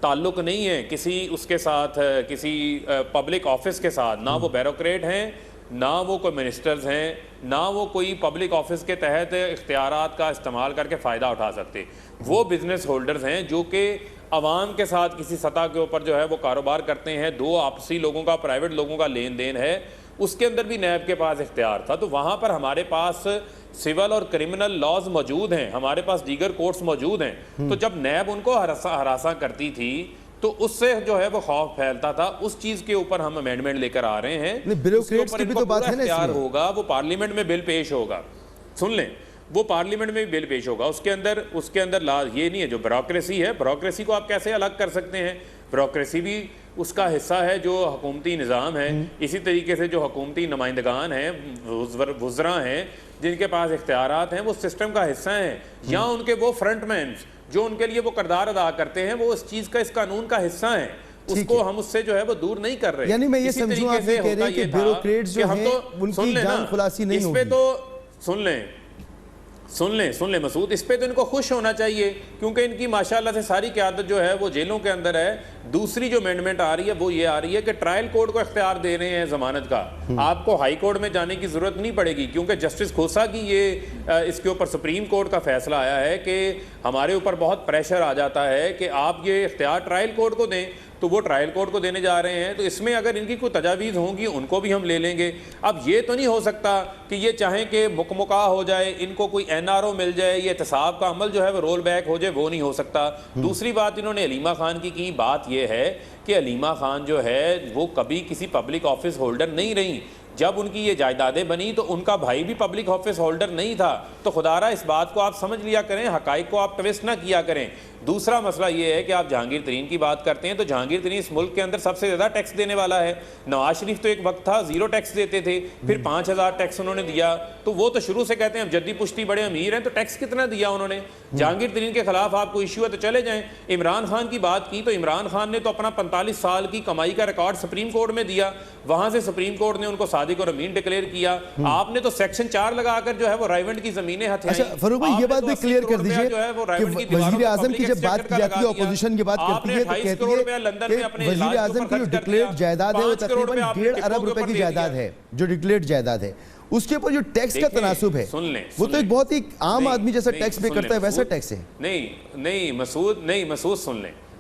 ताल्लुक नहीं है किसी उसके साथ, किसी पब्लिक ऑफिस के साथ, ना वो ब्यूरोक्रेट हैं, ना वो कोई मिनिस्टर्स हैं, ना वो कोई पब्लिक ऑफिस के तहत इख्तियारात का इस्तेमाल करके फ़ायदा उठा सकते, वो बिजनेस होल्डर्स हैं जो कि अवाम के साथ किसी सतह के ऊपर जो है वो कारोबार करते हैं, दो आपसी लोगों का, प्राइवेट लोगों का लेन देन है, उसके अंदर भी नैब के पास इख्तियार था। तो वहाँ पर हमारे पास सिविल और क्रिमिनल लॉज मौजूद हैं, हमारे पास दीगर कोर्ट्स मौजूद हैं। तो जब नैब उनको हरासा करती थी तो उससे जो है वो खौफ फैलता था। उस चीज के ऊपर हम अमेंडमेंट लेकर आ रहे हैं,
ब्यूरोक्रेट्स की भी तो बात है ना,
इख्तियार होगा, वो पार्लियामेंट में बिल पेश होगा, सुन लें, वो पार्लियामेंट में भी बिल पेश होगा, उसके अंदर ये नहीं है जो ब्यूरोक्रेसी है, ब्यूरोक्रेसी को आप कैसे अलग कर सकते हैं, ब्यूरोक्रेसी भी उसका हिस्सा है जो हुकूमती निज़ाम है। इसी तरीके से जो हुकूमती नुमाइंदगान हैं, वुज़रा हैं, जिनके पास इख्तियारात हैं, वो सिस्टम का हिस्सा हैं, या उनके वो फ्रंटमैन जो उनके लिए वो किरदार अदा करते हैं, वो इस चीज़ का, इस कानून का हिस्सा हैं, उसको हम उससे जो है वो दूर नहीं कर रहे।
यानी मैं ये समझूं आप ये कह रहे हैं कि ब्यूरोक्रेट्स जो हैं उनकी जान खुलासी नहीं होगी।
इस पे तो सुन लें मसूद, इस पे तो इनको खुश होना चाहिए, क्योंकि इनकी माशाल्लाह से सारी क़यादत जो है वो जेलों के अंदर है। दूसरी जो अमेंडमेंट आ रही है वो ये आ रही है कि ट्रायल कोर्ट को इख्तियार दे रहे हैं ज़मानत का, आपको हाई कोर्ट में जाने की ज़रूरत नहीं पड़ेगी, क्योंकि जस्टिस खोसा की ये इसके ऊपर सुप्रीम कोर्ट का फैसला आया है कि हमारे ऊपर बहुत प्रेशर आ जाता है कि आप ये इख्तियार ट्रायल कोर्ट को दें, तो वो ट्रायल कोर्ट को देने जा रहे हैं। तो इसमें अगर इनकी कोई तजावीज़ होंगी उनको भी हम ले लेंगे। अब ये तो नहीं हो सकता कि ये चाहें कि मुकमुका हो जाए, इनको कोई NRO मिल जाए, ये एहतसाब का अमल जो है वो रोल बैक हो जाए, वो नहीं हो सकता। दूसरी बात इन्होंने अलीमा खान की बात ये है कि अलीमा खान जो है वो कभी किसी पब्लिक ऑफिस होल्डर नहीं रही। जब उनकी ये जायदादें बनी तो उनका भाई भी पब्लिक ऑफिस होल्डर नहीं था। तो खुदारा इस बात को आप समझ लिया करें, हकाइक को आप ट्विस्ट ना किया करें। दूसरा मसला ये है कि आप जहांगीर तरीन की बात करते हैं, तो जहांगीर तरीन इस मुल्क के अंदर सबसे ज़्यादा टैक्स देने वाला है। नवाज शरीफ तो एक वक्त था 0 टैक्स देते थे, फिर 5000 टैक्स उन्होंने दिया, तो वो तो शुरू से कहते हैं अब जद्दी पुश्ती बड़े अमीर हैं, तो टैक्स कितना दिया उन्होंने। जहांगीर तरीन के खिलाफ आपको इशू है तो चले जाएं। इमरान खान की बात की तो इमरान खान ने तो अपना 45 साल की कमाई का रिकॉर्ड सुप्रीम कोर्ट में दिया, वहां से सुप्रीम कोर्ट ने उनको सादिक और अमीन डिक्लेयर किया। आपने तो सेक्शन 4 लगाकर जो है वो रायवंड की जमीनें हथियाई।
अच्छा फरूक भाई, ये बात भी क्लियर कर दीजिए कि वजीर आजम की जब बात की जाती है, ऑपोजिशन की बात करती है, तो कहती है कि वजीर आजम की जो डिक्लेयर्ड जायदाद है वो तकरीबन 1.5 अरब रुपए की जायदाद है, जो डिक्लेयर्ड जायदाद है, उसके ऊपर जो टैक्स का तनासुब है वो तो एक बहुत ही आम आदमी जैसा टैक्स पे करता है वैसा टैक्स है।
नहीं मसूद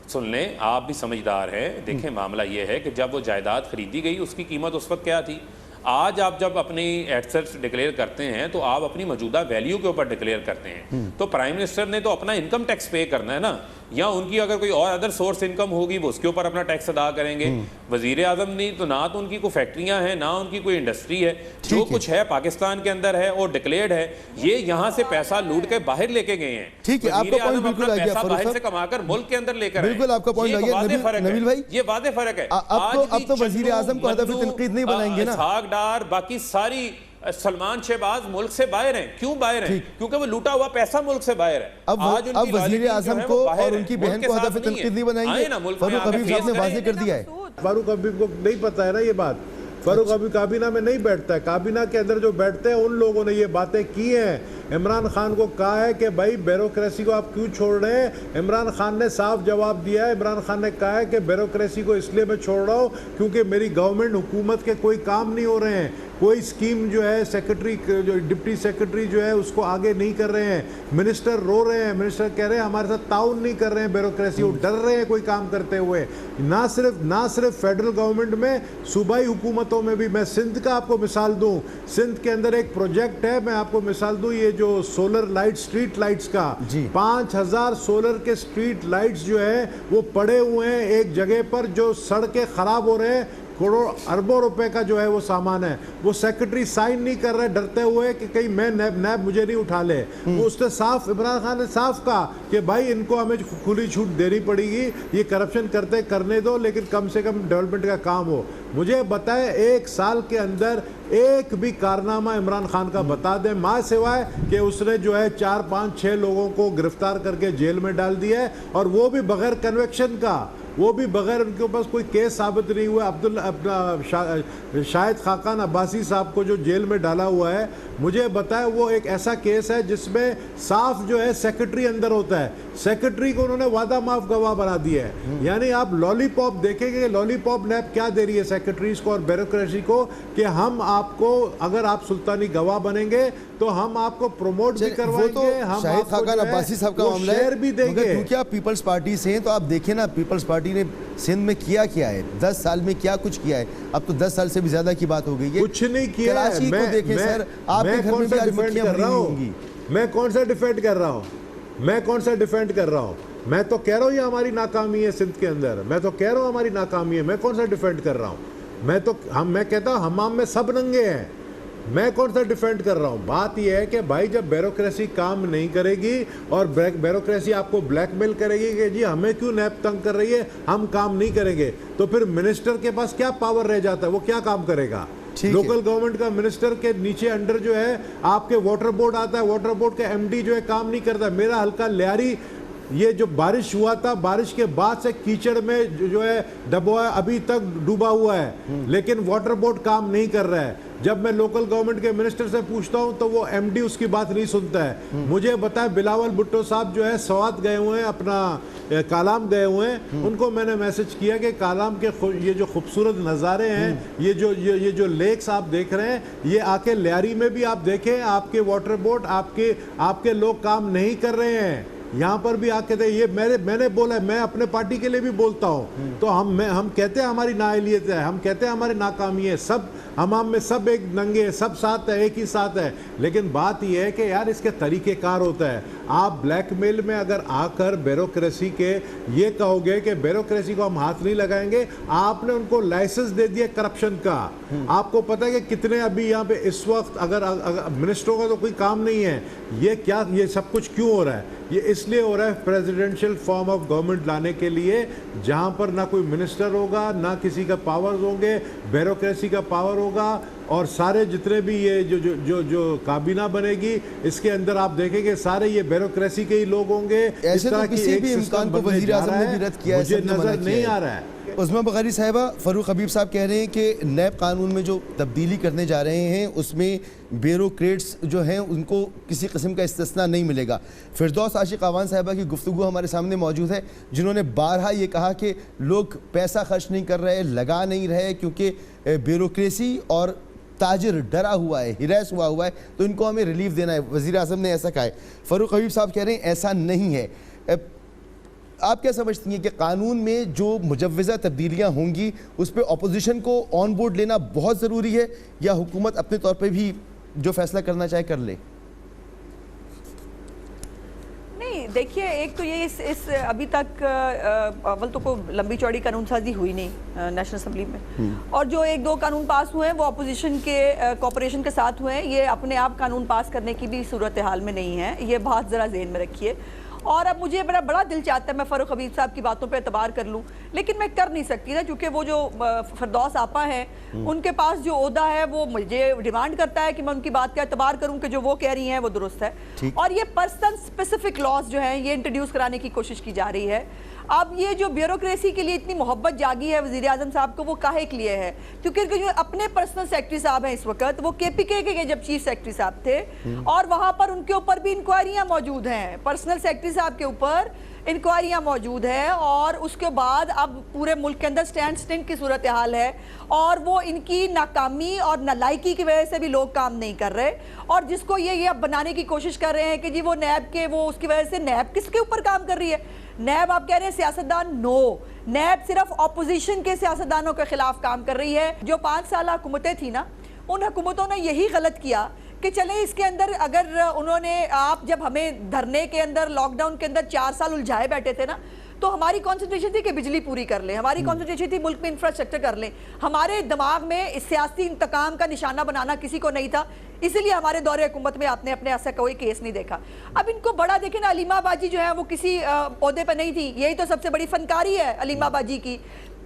सुन लें, आप भी समझदार हैं। देखें मामला ये है कि जब वो जायदाद खरीदी गई उसकी कीमत उस वक्त क्या थी। आज आप जब अपनी एसेट्स डिक्लेयर करते हैं तो आप अपनी मौजूदा वैल्यू के ऊपर डिक्लेयर करते हैं। तो प्राइम मिनिस्टर ने तो अपना इनकम टैक्स पे करना है ना, या उनकी अगर कोई और अदर सोर्स इनकम होगी वो उसके ऊपर अपना टैक्स अदा करेंगे। वजीर आजम नहीं तो ना तो उनकी कोई फैक्ट्रियां हैं, ना उनकी कोई इंडस्ट्री है, जो कुछ है पाकिस्तान के अंदर है और डिक्लेयर्ड है। ये यहाँ से पैसा लूट के बाहर लेके गए हैं।
ठीक है, आपका पॉइंट बिल्कुल आ गया,
बाहर से कमाकर मुल्क के अंदर लेकर
बिल्कुल आपका पॉइंट आ गया नबील भाई,
ये वादे फर्क है।
अब तो वजीर आजम को हदफ तनकीद नहीं बनाएंगे ना,
इसहाक डार बाकी सारी सलमान शहबाज मुल्क से बाहर हैं। क्यों बाहर हैं? क्योंकि वो लूटा हुआ पैसा मुल्क से बाहर है।
अब वजीर आजम को और उनकी बहन को हदफ तनकीद नहीं बनाएंगे। फारूक हबीब साहब ने वाज़ेह कर दिया है।
फारूक हबीब को नहीं पता है ना ये बात। फारूक हबीब काबीना में नहीं बैठता है, काबीना के अंदर जो बैठते हैं उन लोगों ने ये बातें की हैं। इमरान खान को कहा है कि भाई ब्यूरोक्रेसी को आप क्यों छोड़ रहे हैं। इमरान खान ने साफ जवाब दिया है। इमरान खान ने कहा है कि ब्यूरोक्रेसी को इसलिए मैं छोड़ रहा हूँ क्योंकि मेरी गवर्नमेंट हुकूमत के कोई काम नहीं हो रहे हैं। कोई स्कीम जो है सेक्रेटरी जो डिप्टी सेक्रेटरी जो है उसको आगे नहीं कर रहे हैं, मिनिस्टर रो रहे हैं, मिनिस्टर कह रहे हैं हमारे साथ ताउन नहीं कर रहे हैं, ब्यूरोक्रेसी वो डर रहे हैं कोई काम करते हुए। ना सिर्फ फेडरल गवर्नमेंट में, सूबाई हुकूमतों में भी। मैं सिंध का आपको मिसाल दूं, सिंध के अंदर एक प्रोजेक्ट है, मैं आपको मिसाल दूं, ये जो सोलर लाइट, स्ट्रीट लाइट्स का 5000 सोलर के स्ट्रीट लाइट्स जो है वो पड़े हुए हैं एक जगह पर, जो सड़कें खराब हो रहे हैं, करोड़ अरबों रुपए का जो है वो सामान है, वो सेक्रेटरी साइन नहीं कर रहे डरते हुए कि कहीं मैं नैब मुझे नहीं उठा ले। वो उसने साफ, इमरान खान ने साफ कहा कि भाई इनको हमें खुली छूट देनी पड़ेगी, ये करप्शन करते करने दो, लेकिन कम से कम डेवलपमेंट का काम हो। मुझे बताए 1 साल के अंदर एक भी कारनामा इमरान खान का बता दे, माँ सिवाय कि उसने जो है 4, 5, 6 लोगों को गिरफ्तार करके जेल में डाल दिया है, और वो भी बगैर कन्विक्शन का, वो भी बगैर उनके पास कोई केस साबित नहीं हुआ। शाहिद खाकान अब्बासी साहब को जो जेल में डाला हुआ है, मुझे बताया वो एक ऐसा केस है जिसमें साफ जो है सेक्रेटरी अंदर होता है, सेक्रेटरी को उन्होंने वादा माफ गवाह बना दिया है। यानी आप लॉलीपॉप देखेंगे, लॉलीपॉप नैब क्या दे रही है सेक्रेटरीज को और ब्यूरोक्रेसी को, कि हम आपको, अगर आप सुल्तानी गवाह बनेंगे तो हम आपको प्रमोट भी करवाएंगे,
तो
हम
शाहिद खाकान अब्बासी साहब का मामला है,
भी देंगे।
क्योंकि आप पीपल्स पार्टी से हैं, तो आप देखें ना पीपल्स पार्टी ने सिंध में किया है, 10 साल में क्या कुछ किया है। अब तो 10 साल से भी ज्यादा की बात हो गई है,
कुछ नहीं किया।
कराची को देखें सर, आपके घर में भी आज मक्खियां भरी हुई होंगी।
मैं कौन सा डिफेंड कर रहा हूँ, मैं कौन सा डिफेंड कर रहा हूँ? मैं तो कह रहा हूँ ये हमारी नाकामी है सिंध के अंदर, मैं तो कह रहा हूँ हमारी नाकामी है, मैं कौन सा डिफेंड कर रहा हूँ? मैं कहता हूँ हमाम में सब नंगे हैं, मैं कौन सा डिफेंड कर रहा हूँ? बात यह है कि भाई जब ब्यूरोक्रेसी काम नहीं करेगी और ब्यूरोक्रेसी आपको ब्लैकमेल करेगी कि जी हमें क्यों नैब तंग कर रही है, हम काम नहीं करेंगे, तो फिर मिनिस्टर के पास क्या पावर रह जाता है, वो क्या काम करेगा? लोकल गवर्नमेंट का मिनिस्टर के नीचे अंडर जो है आपके वाटर बोर्ड आता है, वाटर बोर्ड का एमडी जो है काम नहीं करता। मेरा हल्का लियारी, ये जो बारिश हुआ था, बारिश के बाद से कीचड़ में जो है डबोआ, अभी तक डूबा हुआ है, लेकिन वाटर बोर्ड काम नहीं कर रहा है। जब मैं लोकल गवर्नमेंट के मिनिस्टर से पूछता हूं तो वो एमडी उसकी बात नहीं सुनता है। मुझे बताया बिलावल भुट्टो साहब जो है सवात गए हुए हैं, अपना कालाम गए हुए हैं, उनको मैंने मैसेज किया कि कालाम के ये जो खूबसूरत नज़ारे हैं, ये जो लेक्स आप देख रहे हैं, ये आके लियारी में भी आप देखें, आपके वाटर बोर्ड, आपके लोग काम नहीं कर रहे हैं। यहाँ पर भी आके थे, ये मैंने बोला है, मैं अपने पार्टी के लिए भी बोलता हूँ। तो हम कहते हैं हमारी नाअहलियत है, हम कहते हैं हमारी नाकामी है, सब हमाम में सब एक नंगे, सब साथ है, एक ही साथ है। लेकिन बात यह है कि यार इसके तरीक़ेकार होता है। आप ब्लैकमेल में अगर आकर ब्यूरोक्रेसी के ये कहोगे कि ब्यूरोक्रेसी को हम हाथ नहीं लगाएंगे, आपने उनको लाइसेंस दे दिया करप्शन का। आपको पता है कि कितने अभी यहाँ पे इस वक्त अगर मिनिस्टरों का तो कोई काम नहीं है, ये सब कुछ क्यों हो रहा है? ये इसलिए हो रहा है प्रेसिडेंशियल फॉर्म ऑफ गवर्नमेंट लाने के लिए, जहां पर ना कोई मिनिस्टर होगा, ना किसी का पावर्स होंगे, ब्यूरोक्रेसी का पावर होगा, और सारे जितने भी ये जो काबीना बनेगी, इसके अंदर आप देखेंगे सारे ये ब्यूरोक्रेसी के ही लोग होंगे।
ऐसे तो किसी भी इम्कान को वज़ीर आज़म ने भी रद्द किया है,
मुझे नजर नहीं आ रहा है।
उस्मा बखारी साहिबा, फ़रूक हबीब साहब कह रहे हैं कि नैब कानून में जो तब्दीली करने जा रहे हैं उसमें ब्यूरोक्रेट्स जो हैं उनको किसी किस्म का इस्तिस्ना नहीं मिलेगा। फिरदौस आशिक आवान साहिबा की गुफ्तगू हमारे सामने मौजूद है, जिन्होंने बारहा ये कहा कि लोग पैसा खर्च नहीं कर रहे, लगा नहीं रहे, क्योंकि ब्यूरोक्रेसी और ताजिर डरा हुआ है, हिरास हुआ है, तो इनको हमें रिलीफ देना है। वज़ीर आज़म ने ऐसा कहा है। फ़रूक हबीब साहब कह रहे हैं ऐसा नहीं है। आप क्या समझती हैं कि कानून में जो मुजव्वज़ा तब्दीलियाँ होंगी उस पर अपोजिशन को ऑन बोर्ड लेना बहुत ज़रूरी है, या हुकूमत अपने तौर पे भी जो फैसला करना चाहे कर ले?
नहीं, देखिए, एक तो ये इस अभी तक अव्वल तो कोई लंबी चौड़ी कानून साजी हुई नहीं नेशनल असेंबली में, और जो 1-2 कानून पास हुए हैं वो अपोजिशन के कोऑपरेशन के साथ हुए हैं। ये अपने आप कानून पास करने की भी सूरत हाल में नहीं है, ये बात ज़रा ज़हन में रखिए। और अब मुझे बड़ा दिल चाहता है मैं फ़रूक हबीब साहब की बातों पे एतबार कर लूँ, लेकिन मैं कर नहीं सकती ना, क्योंकि वो जो फिरदौस आपा हैं उनके पास जो ओहदा है वो मुझे डिमांड करता है कि मैं उनकी बात का एतबार करूँ कि जो वो कह रही हैं वो दुरुस्त है। और ये पर्सन स्पेसिफिक लॉज जो हैं ये इंट्रोड्यूस कराने की कोशिश की जा रही है। अब ये जो ब्यूरोक्रेसी के लिए इतनी मोहब्बत जागी है वज़ीर आज़म साहब को, वो काहे के लिए है? क्योंकि जो अपने पर्सनल सेक्रेटरी साहब हैं इस वक्त, वो KPK के जब चीफ सेक्रेटरी साहब थे, और वहां पर उनके ऊपर भी इंक्वायरियां मौजूद हैं। पर्सनल सेक्रेटरी साहब के ऊपर इंक्वायरियां मौजूद है और उसके बाद अब पूरे मुल्क के अंदर स्टैंड स्टिल की सूरत हाल है और वो इनकी नाकामी और नालायकी की वजह से भी लोग काम नहीं कर रहे और जिसको ये अब बनाने की कोशिश कर रहे हैं कि जी वो नैब के वो उसकी वजह से नैब किसके ऊपर काम कर रही है। नैब आप कह रहे हैं सियासतदान, नो, नैब सिर्फ ऑपोजिशन के सियासतदानों के खिलाफ काम कर रही है। जो 5 साल हुकूमतें थी ना, उन हुकूमतों ने यही गलत किया कि चले इसके अंदर अगर उन्होंने आप जब हमें धरने के अंदर लॉकडाउन के अंदर 4 साल उलझाए बैठे थे ना, तो हमारी कॉन्सेंट्रेशन थी कि बिजली पूरी कर लें, हमारी कॉन्सेंट्रेशन थी मुल्क में इंफ्रास्ट्रक्चर कर लें, हमारे दिमाग में इस सियासी इंतकाम का निशाना बनाना किसी को नहीं था, इसीलिए हमारे दौरे हुकूमत में आपने अपने ऐसा कोई केस नहीं देखा। अब इनको बड़ा देखें ना, अलीमा बाजी जो है वो किसी ओहदे पर नहीं थी, यही तो सबसे बड़ी फनकारी है अलीमा बाजी की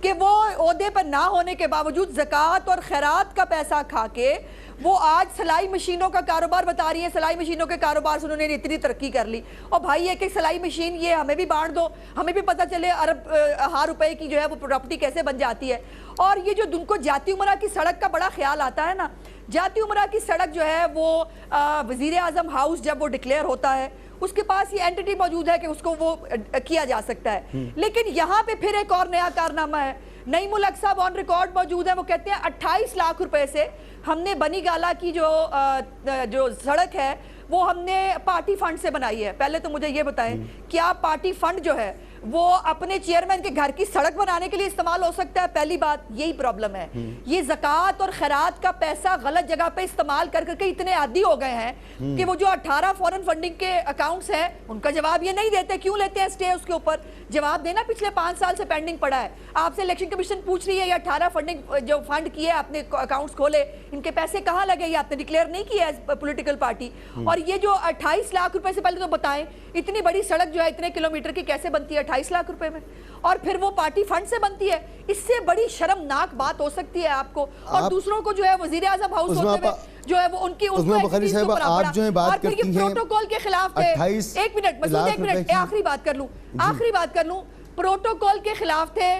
कि वो ओहदे पर ना होने के बावजूद ज़कात और खैरात का पैसा खा के वो आज सिलाई मशीनों का कारोबार बता रही है। सिलाई मशीनों के कारोबार से उन्होंने इतनी तरक्की कर ली और भाई एक एक सिलाई मशीन ये हमें भी बांट दो, हमें भी पता चले अरब रुपए की जो है वो प्रॉपर्टी कैसे बन जाती है। और ये जो उनको जाती उमरा की सड़क का बड़ा ख्याल आता है ना, जाती उमरा की सड़क जो है वो वजीर आजम हाउस जब वो डिक्लेयर होता है उसके पास ये एंटिटी मौजूद है कि उसको वो किया जा सकता है। लेकिन यहाँ पे फिर एक और नया कारनामा है, नईमुल हक साहब ऑन रिकॉर्ड मौजूद है, वो कहते हैं 28 लाख रुपए से हमने बनी गाला की जो सड़क है वो हमने पार्टी फंड से बनाई है। पहले तो मुझे ये बताएं क्या पार्टी फंड जो है वो अपने चेयरमैन के घर की सड़क बनाने के लिए इस्तेमाल हो सकता है? पहली बात यही प्रॉब्लम है, ये ज़कात और खैरात का पैसा गलत जगह पे इस्तेमाल कर करके इतने आदी हो गए हैं कि वो जो 18 फॉरेन फंडिंग के अकाउंट्स हैं उनका जवाब ये नहीं देते। क्यों लेते हैं स्टे उसके ऊपर? जवाब देना, पिछले 5 साल से पेंडिंग पड़ा है। आपसे इलेक्शन कमीशन पूछ रही है ये 18 फंडिंग जो फंड किए आपने अकाउंट्स खोले, इनके पैसे कहाँ लगे? ये आपने डिक्लेयर नहीं किया एज पॉलिटिकल पार्टी। और ये जो 28 लाख रुपए से पहले तो बताएं इतनी बड़ी सड़क जो है इतने किलोमीटर की कैसे बनती है 28 लाख रुपए में, और फिर वो पार्टी फंड से बनती है? इससे बड़ी शर्मनाक बात हो सकती है आपको? और दूसरों को जो है वजीर आजम हाउस होते हुए जो है वो उनकी
आप जो है बात करती हैं
प्रोटोकॉल के खिलाफ थे। एक मिनट आखिरी बात कर लूं, प्रोटोकॉल के खिलाफ थे।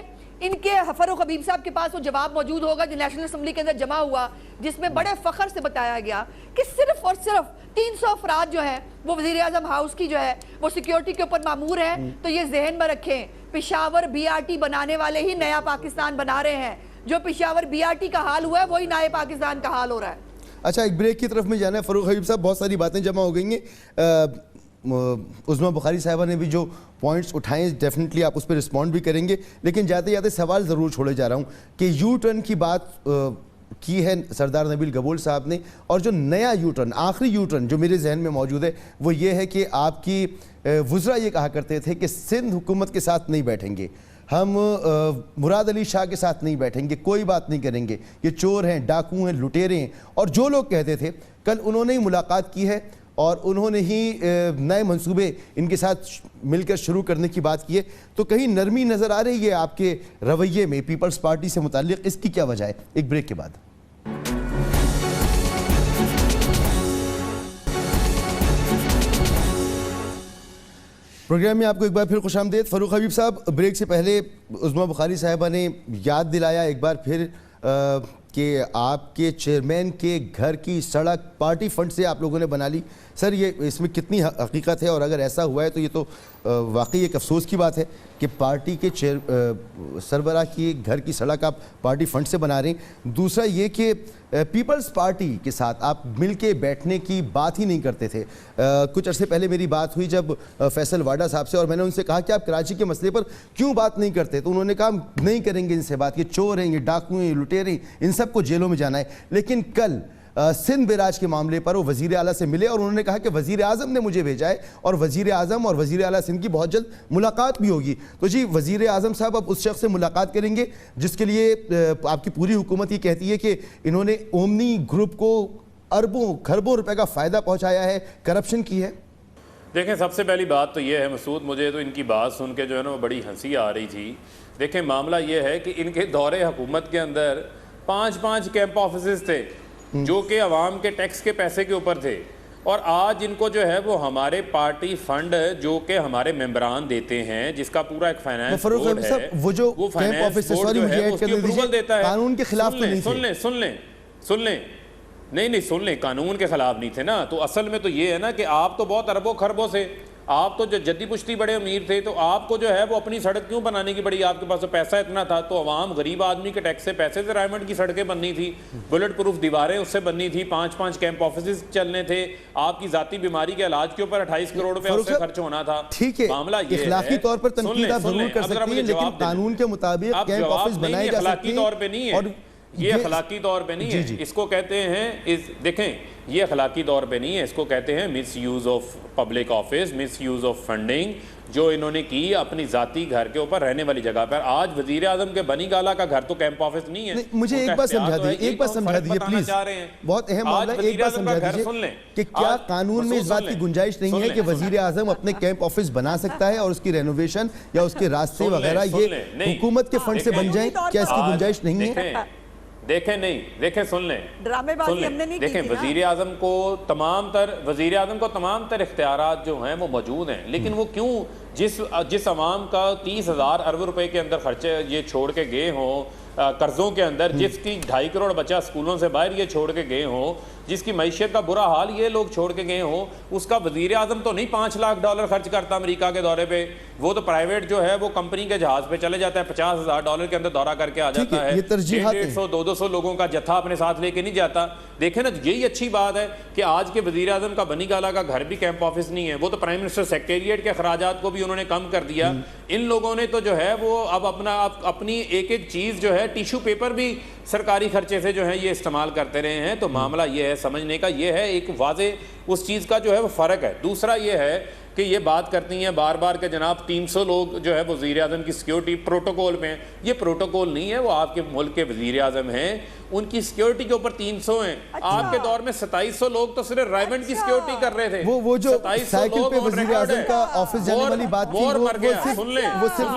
इनके फारूक हबीब साहब के पास वो जवाब मौजूद होगा जो नेशनल असेंबली के अंदर जमा हुआ, जिसमें बड़े फख्र से बताया गया कि सिर्फ और सिर्फ 300 अफराद जो है वो वजीर आजम हाउस की जो है वो सिक्योरिटी के ऊपर मामूर है। तो ये जहन में रखें, पेशावर BRT बनाने वाले ही नया पाकिस्तान बना रहे हैं। जो पेशावर BRT का हाल हुआ है वही नए पाकिस्तान का हाल हो रहा है।
अच्छा, एक ब्रेक की तरफ में जाना है। फारूक हबीब साहब, बहुत सारी बातें जमा हो गई हैं। उज़्मा बुखारी साहिबा ने भी जो पॉइंट्स उठाए डेफिनेटली आप उस पर रिस्पॉन्ड भी करेंगे, लेकिन जाते जाते सवाल ज़रूर छोड़े जा रहा हूँ कि यू टर्न की बात की है सरदार नबील गबोल साहब ने, और जो नया यू टर्न, आखिरी यू टर्न जो मेरे जहन में मौजूद है वो ये है कि आपकी वज़रा ये कहा करते थे कि सिंध हुकूमत के साथ नहीं बैठेंगे, हम मुराद अली शाह के साथ नहीं बैठेंगे, कोई बात नहीं करेंगे, ये चोर हैं, डाकू हैं, लुटेरे हैं। और जो लोग कहते थे, कल उन्होंने ही मुलाकात की है और उन्होंने ही नए मंसूबे इनके साथ मिलकर शुरू करने की बात की है। तो कहीं नरमी नज़र आ रही है आपके रवैये में पीपल्स पार्टी से मुताल्लिक, इसकी क्या वजह है? एक ब्रेक के बाद। प्रोग्राम में आपको एक बार फिर खुशामदीद। फारूक हबीब साहब, ब्रेक से पहले उज़्मा बुखारी साहिबा ने याद दिलाया एक बार फिर कि आपके चेयरमैन के घर की सड़क पार्टी फंड से आप लोगों ने बना ली। सर, ये इसमें कितनी हकीकत है? और अगर ऐसा हुआ है तो ये तो वाकई एक अफसोस की बात है कि पार्टी के सरबराह की घर की सड़क आप पार्टी फंड से बना रहे हैं। दूसरा ये कि पीपल्स पार्टी के साथ आप मिल के बैठने की बात ही नहीं करते थे। कुछ अर्से पहले मेरी बात हुई जब फैसल वाडा साहब से, और मैंने उनसे कहा कि आप कराची के मसले पर क्यों बात नहीं करते, तो उन्होंने कहा नहीं करेंगे इनसे बात, ये चोर हैं, ये डाकू हैं, ये लुटेरे हैं, इन सबको जेलों में जाना है। लेकिन कल सिंध बिराज के मामले पर वो वज़ीर आला से मिले और उन्होंने कहा कि वज़ीर आज़म ने मुझे भेजा है और वज़ीर आज़म और वज़ीर आला सिंध की बहुत जल्द मुलाकात भी होगी। तो जी, वज़ीर आज़म साहब अब उस शख्स से मुलाकात करेंगे जिसके लिए आपकी पूरी हुकूमत ये कहती है कि इन्होंने ओमनी ग्रुप को अरबों खरबों रुपए का फ़ायदा पहुँचाया है, करप्शन की है।
देखें, सबसे पहली बात तो ये है मसूद, मुझे तो इनकी बात सुन के जो है ना बड़ी हंसी आ रही थी। देखें, मामला ये है कि इनके दौरे हुकूमत के अंदर 5-5 कैंप ऑफिस थे जो कि अवाम के टैक्स के पैसे के ऊपर थे, और आज इनको जो है वो हमारे पार्टी फंड जो कि हमारे मेंबरान देते हैं, जिसका पूरा एक फाइनेंस बोर्ड है, वो फाइनेंस बोर्ड जो है उसकी अप्रूवल देता है।
कानून के खिलाफ तो नहीं थे।
सुन लें, कानून के खिलाफ नहीं थे ना। तो असल में तो ये है ना कि आप तो बहुत अरबों खरबों से आप तो जो जद्दी पुश्ती बड़े अमीर थे, तो आपको जो है वो अपनी सड़क क्यों बनाने की बड़ी, आपके पास तो पैसा इतना था, तो अवाम गरीब आदमी के टैक्स से पैसे से रायमंड की सड़कें बननी थी, बुलेट प्रूफ दीवारें उससे बननी थी, 5-5 कैंप ऑफिस चलने थे, आपकी जाती बीमारी के इलाज के ऊपर 28 करोड़ रुपए उससे खर्च होना था।
ठीक है,
मामला ये
इखलाकी तौर पर तनकीद आप जरूर कर सकती हैं, लेकिन कानून के मुताबिक कैंप ऑफिस बनाए जा सकते हैं
तौर पे नहीं है, ये अखलाकी तौर पे नहीं है, इसको कहते हैं देखें, ये अखलाकी तौर पे नहीं है, इसको कहते हैं miss use of public office, miss use of funding, जो इन्होंने की अपनी जाती घर के ऊपर रहने वाली जगह पर। आज वजीर आजम के बनी गाला का घर तो कैंप ऑफिस नहीं है।
मुझे एक बात समझा दीजिए, एक बात समझा दीजिए प्लीज, बहुत अहम मामला, एक बात समझा दीजिए कि क्या कानून में इस बात की गुंजाइश नहीं है कि वजीर आजम अपने कैंप ऑफिस बना सकता है और उसकी रेनोवेशन या उसके रास्ते वगैरह ये हुकूमत के फंड से बन जाए? क्या इसकी गुंजाइश नहीं है?
देखें सुन लें,
ड्रामेबाजी हमने नहीं की
देखें,
थी
वजीर आजम को तमाम तर इख्तियारात जो हैं वो मौजूद हैं, लेकिन वो क्यों जिस अवाम का 30,000 अरब रुपए के अंदर खर्चे ये छोड़ के गए हों, कर्जों के अंदर, जिसकी 2.5 करोड़ बच्चा स्कूलों से बाहर ये छोड़ के गए हों, जिसकी मैशियत का बुरा हाल ये लोग छोड़ के गए हों, उसका वजीर आजम तो नहीं $5 लाख खर्च करता अमेरिका के दौरे पे, वो तो प्राइवेट जो है वो कंपनी के जहाज पे चले जाता है, $50,000 के अंदर दौरा करके आ जाता है, 150-200 लोगों का जत्था अपने साथ लेके नहीं जाता। देखे ना, यही अच्छी बात है कि आज के वजीर आजम का बनी गाला का घर भी कैंप ऑफिस नहीं है, वो तो प्राइम मिनिस्टर सेक्रेटेरिएट के अखराजात को भी उन्होंने कम कर दिया। इन लोगों ने तो जो है वो अब अपनी एक चीज जो है, टिश्यू पेपर भी सरकारी खर्चे से जो है ये इस्तेमाल करते रहे हैं। तो मामला ये है, समझने का ये है, एक वाजे उस चीज़ का जो है वो फ़र्क है। दूसरा ये है कि ये बात करती हैं बार बार के जनाब 300 लोग जो है वज़ीर आज़म की सिक्योरिटी प्रोटोकॉल में, ये प्रोटोकॉल नहीं है, वो आपके मुल्क के वज़ीर आज़म हैं, उनकी सिक्योरिटी के ऊपर 300 हैं।
अच्छा।
आपके दौर में 2700 लोग तो सिर्फ रायमंड की सिक्योरिटी कर रहे थे।
वो जो साइकिल पे वज़ीर आज़म का ऑफिस जाने वाली बात थी, वो सिर्फ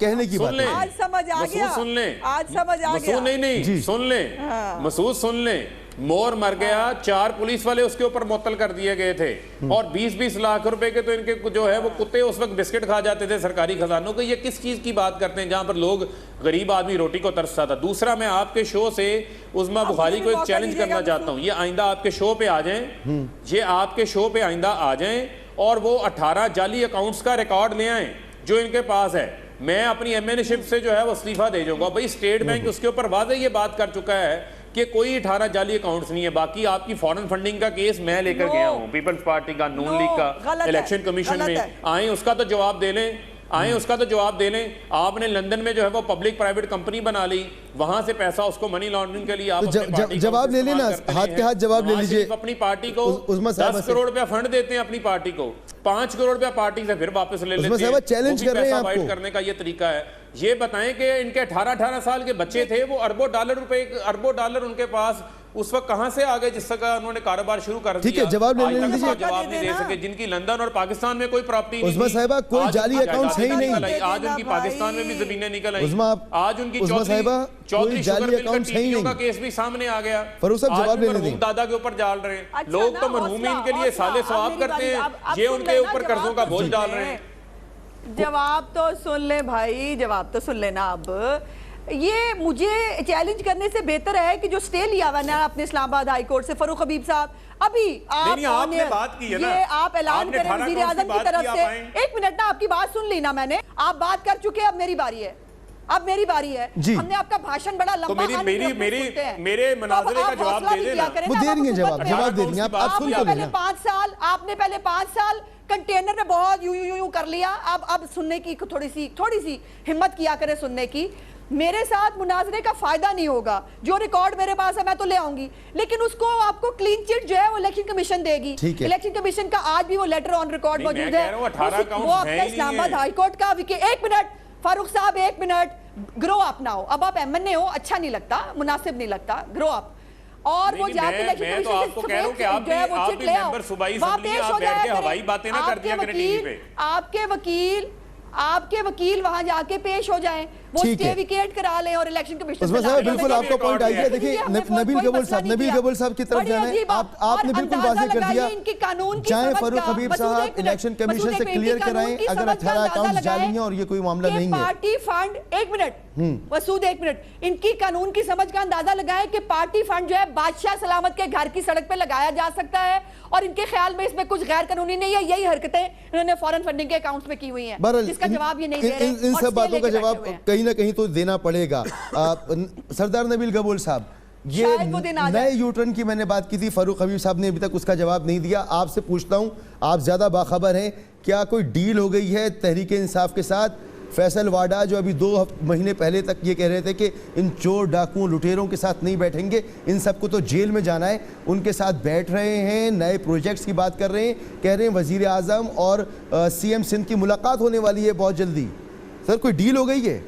कहने की बात है।
आज समझ आ गया,
सुन लें,
आज समझ आ गया।
नहीं सुन लें, मसूद सुन लें, मोर मर गया, 4 पुलिस वाले उसके ऊपर मुअत्तल कर दिए गए थे, और 20-20 लाख रुपए के तो इनके जो है वो कुत्ते उस वक्त बिस्किट खा जाते थे सरकारी खजानों के। ये किस चीज की बात करते हैं जहां पर लोग, गरीब आदमी रोटी को तरसता था। दूसरा, मैं आपके शो से उस्मा बुखारी को एक चैलेंज करना चाहता हूं, ये आइंदा आपके शो पे आ जाएं, ये आपके शो पे आइंदा आ जाएं और वो 18 जाली अकाउंट्स का रिकॉर्ड ले आए जो इनके पास है। मैं अपनी एमएनशिप से जो है वो इस्तीफा दे जाऊंगा। भाई स्टेट बैंक उसके ऊपर वाज़ेह ये बात कर चुका है कि कोई 18 जाली अकाउंट्स नहीं है। बाकी आपकी फॉरेन फंडिंग का केस मैं लेकर गया हूं, पीपल्स पार्टी का, नून लीग का, इलेक्शन कमीशन में आए, उसका तो जवाब दे लें, आपने लंदन में जो है वो पब्लिक प्राइवेट कंपनी बना ली, वहां से पैसा उसको मनी लॉन्ड्रिंग के लिए आप
जवाब ले लेना, हाथ के हाथ जवाब ले लीजिए।
अपनी पार्टी को 10 करोड़ रुपया फंड देते हैं, अपनी पार्टी को 5 करोड़ रुपया पार्टी से फिर वापस ले लेते हैं।
चैलेंज कर रहे हैं आपको
करने का ये तरीका है। ये बताएं कि इनके 18 साल के बच्चे थे, वो अरबों डॉलर उनके पास उस वक्त कहां से आ गए जिसका उन्होंने कारोबार शुरू कर दिया।
ठीक है, जवाब
जवाब नहीं दे सके, जिनकी लंदन और पाकिस्तान में कोई प्रॉपर्टी नहीं,
उस्मा साहिबा कोई जाली अकाउंट है ही नहीं।
आज उनकी पाकिस्तान में भी जमीनें निकल आई, आज उनकी
चौधरी शुगर मिल
का केस भी सामने आ गया।
फरूख साहब जवाब ले लें,
दादा के ऊपर डाल रहे हैं लोग, तो मरहूमीन के लिए साले सवाब करते हैं, ये उनके ऊपर कर्जों का बोझ डाल रहे हैं।
जवाब तो सुन ले भाई, जवाब तो सुन लेना। अब ये मुझे चैलेंज करने से बेहतर है कि जो स्टे लिया हुआ ना अपने इस्लामाबाद हाई कोर्ट से फारूक हबीब साहब, अभी
आपने बात की है ना,
ये आप ऐलान करें वज़ीर आज़म की तरफ से। एक मिनट ना, आपकी बात सुन ली ना मैंने, आप बात कर चुके, अब मेरी बारी है, हमने आपका भाषण बड़ा लंबा,
तो मेरे मुनाज़रे का जवाब दे देना।
वो दे देंगे जवाब दे देंगे। आप सुन
पहले 5 साल कंटेनर में बहुत यूं कर लिया, अब सुनने की थोड़ी सी हिम्मत किया करे सुनने की। मेरे साथ मुनाजरे का फायदा नहीं होगा, जो रिकॉर्ड मेरे पास है मैं तो ले आऊंगी, लेकिन उसको आपको क्लीन चिट जो है वो इलेक्शन कमीशन देगी। इलेक्शन कमीशन का आज भी वो लेटर ऑन रिकॉर्ड मौजूद है, वो अपना इस्लामाबाद हाई कोर्ट का। एक मिनट फारूक साहब, 1 मिनट, ग्रो अप ना हो। अब आप एमएनए हो, अच्छा नहीं लगता, मुनासिब नहीं लगता, ग्रो अप। और वो जाके इलेक्शन कमीशन से
आपको कह रहा हूं कि आप भी मेंबर सूबाई असेंबली, आप बैठ के हवाई बातें ना कर दिया करें टीवी पे।
आपके वकील वहां जाके पेश हो जाएं, वो
ठीक है।
स्टे वेकेट करा लें और इलेक्शन कमीशन
उस्मान साहब बिल्कुल आपका पॉइंट आइडिया। देखिए नबील गबूल साहब की तरफ जाना है, आपने बिल्कुल वाज़ेह कर दिया। चाहे फारूक हबीब साहब इलेक्शन कमीशन से क्लियर कराएं अगर 18 अकाउंट जाली हैं और ये कोई मामला नहीं है।
पार्टी फंड, एक मिनट मसूद, एक मिनट, इनकी कानून की समझ का अंदाजा लगाएं कि पार्टी फंड जो है बादशाह सलामत के घर की सड़क पे लगाया जा सकता है और इनके ख्याल में इसमें कुछ गैर कानूनी नहीं है। यही हरकतें इन्होंने फॉरेन फंडिंग के अकाउंट्स में की हुई हैं, जिसका जवाब ये नहीं दे रहे।
इन सब बातों का जवाब कहीं ना कहीं तो देना पड़ेगा। सरदार नबील गबूल साहब, ये नए यूटर्न की मैंने बात की थी, फारूक हबीब साहब ने अभी तक उसका जवाब नहीं दिया। आपसे पूछता हूं, आप ज्यादा बाखबर हैं, क्या कोई डील हो गई है तहरीक इंसाफ के साथ? फैसल वाडा जो अभी 2 महीने पहले तक ये कह रहे थे कि इन चोर डाकुओं लुटेरों के साथ नहीं बैठेंगे, इन सबको तो जेल में जाना है, उनके साथ बैठ रहे हैं, नए प्रोजेक्ट्स की बात कर रहे हैं, कह रहे हैं वजीर आज़म और सीएम सिंध की मुलाकात होने वाली है बहुत जल्दी। सर कोई डील हो गई है?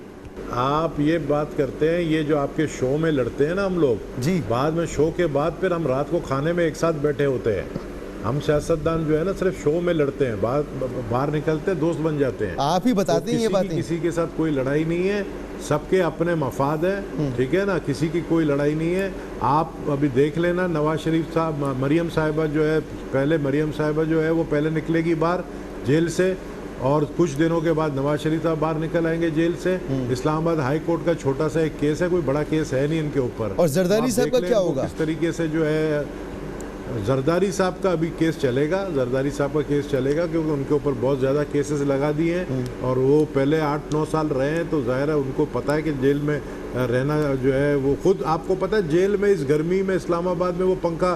आप ये बात करते हैं, ये जो आपके शो में लड़ते हैं ना हम लोग
जी,
बाद में शो के बाद फिर हम रात को खाने में एक साथ बैठे होते हैं। हम सियासतदान जो है ना सिर्फ शो में लड़ते हैं, बाहर निकलते हैं दोस्त बन जाते हैं।
आप ही बताते हैं ये बातें।
किसी के साथ कोई लड़ाई नहीं है, सबके अपने मफाद है, ठीक है ना, किसी की कोई लड़ाई नहीं है। आप अभी देख लेना नवाज शरीफ साहब, मरियम साहिबा जो है, पहले मरियम साहिबा जो है वो पहले निकलेगी बाहर जेल से और कुछ दिनों के बाद नवाज शरीफ साहब बाहर निकल आएंगे जेल से। इस्लामाबाद हाई कोर्ट का छोटा सा एक केस है, कोई बड़ा केस है नहीं इनके ऊपर।
और जरदारी साहब का क्या होगा?
किस तरीके से जो है जरदारी साहब का अभी केस चलेगा, जरदारी साहब का केस चलेगा क्योंकि उनके ऊपर बहुत ज़्यादा केसेस लगा दिए हैं और वो पहले 8-9 साल रहे हैं, तो जाहिर है उनको पता है कि जेल में रहना जो है वो खुद आपको पता है जेल में इस गर्मी में इस्लामाबाद में वो पंखा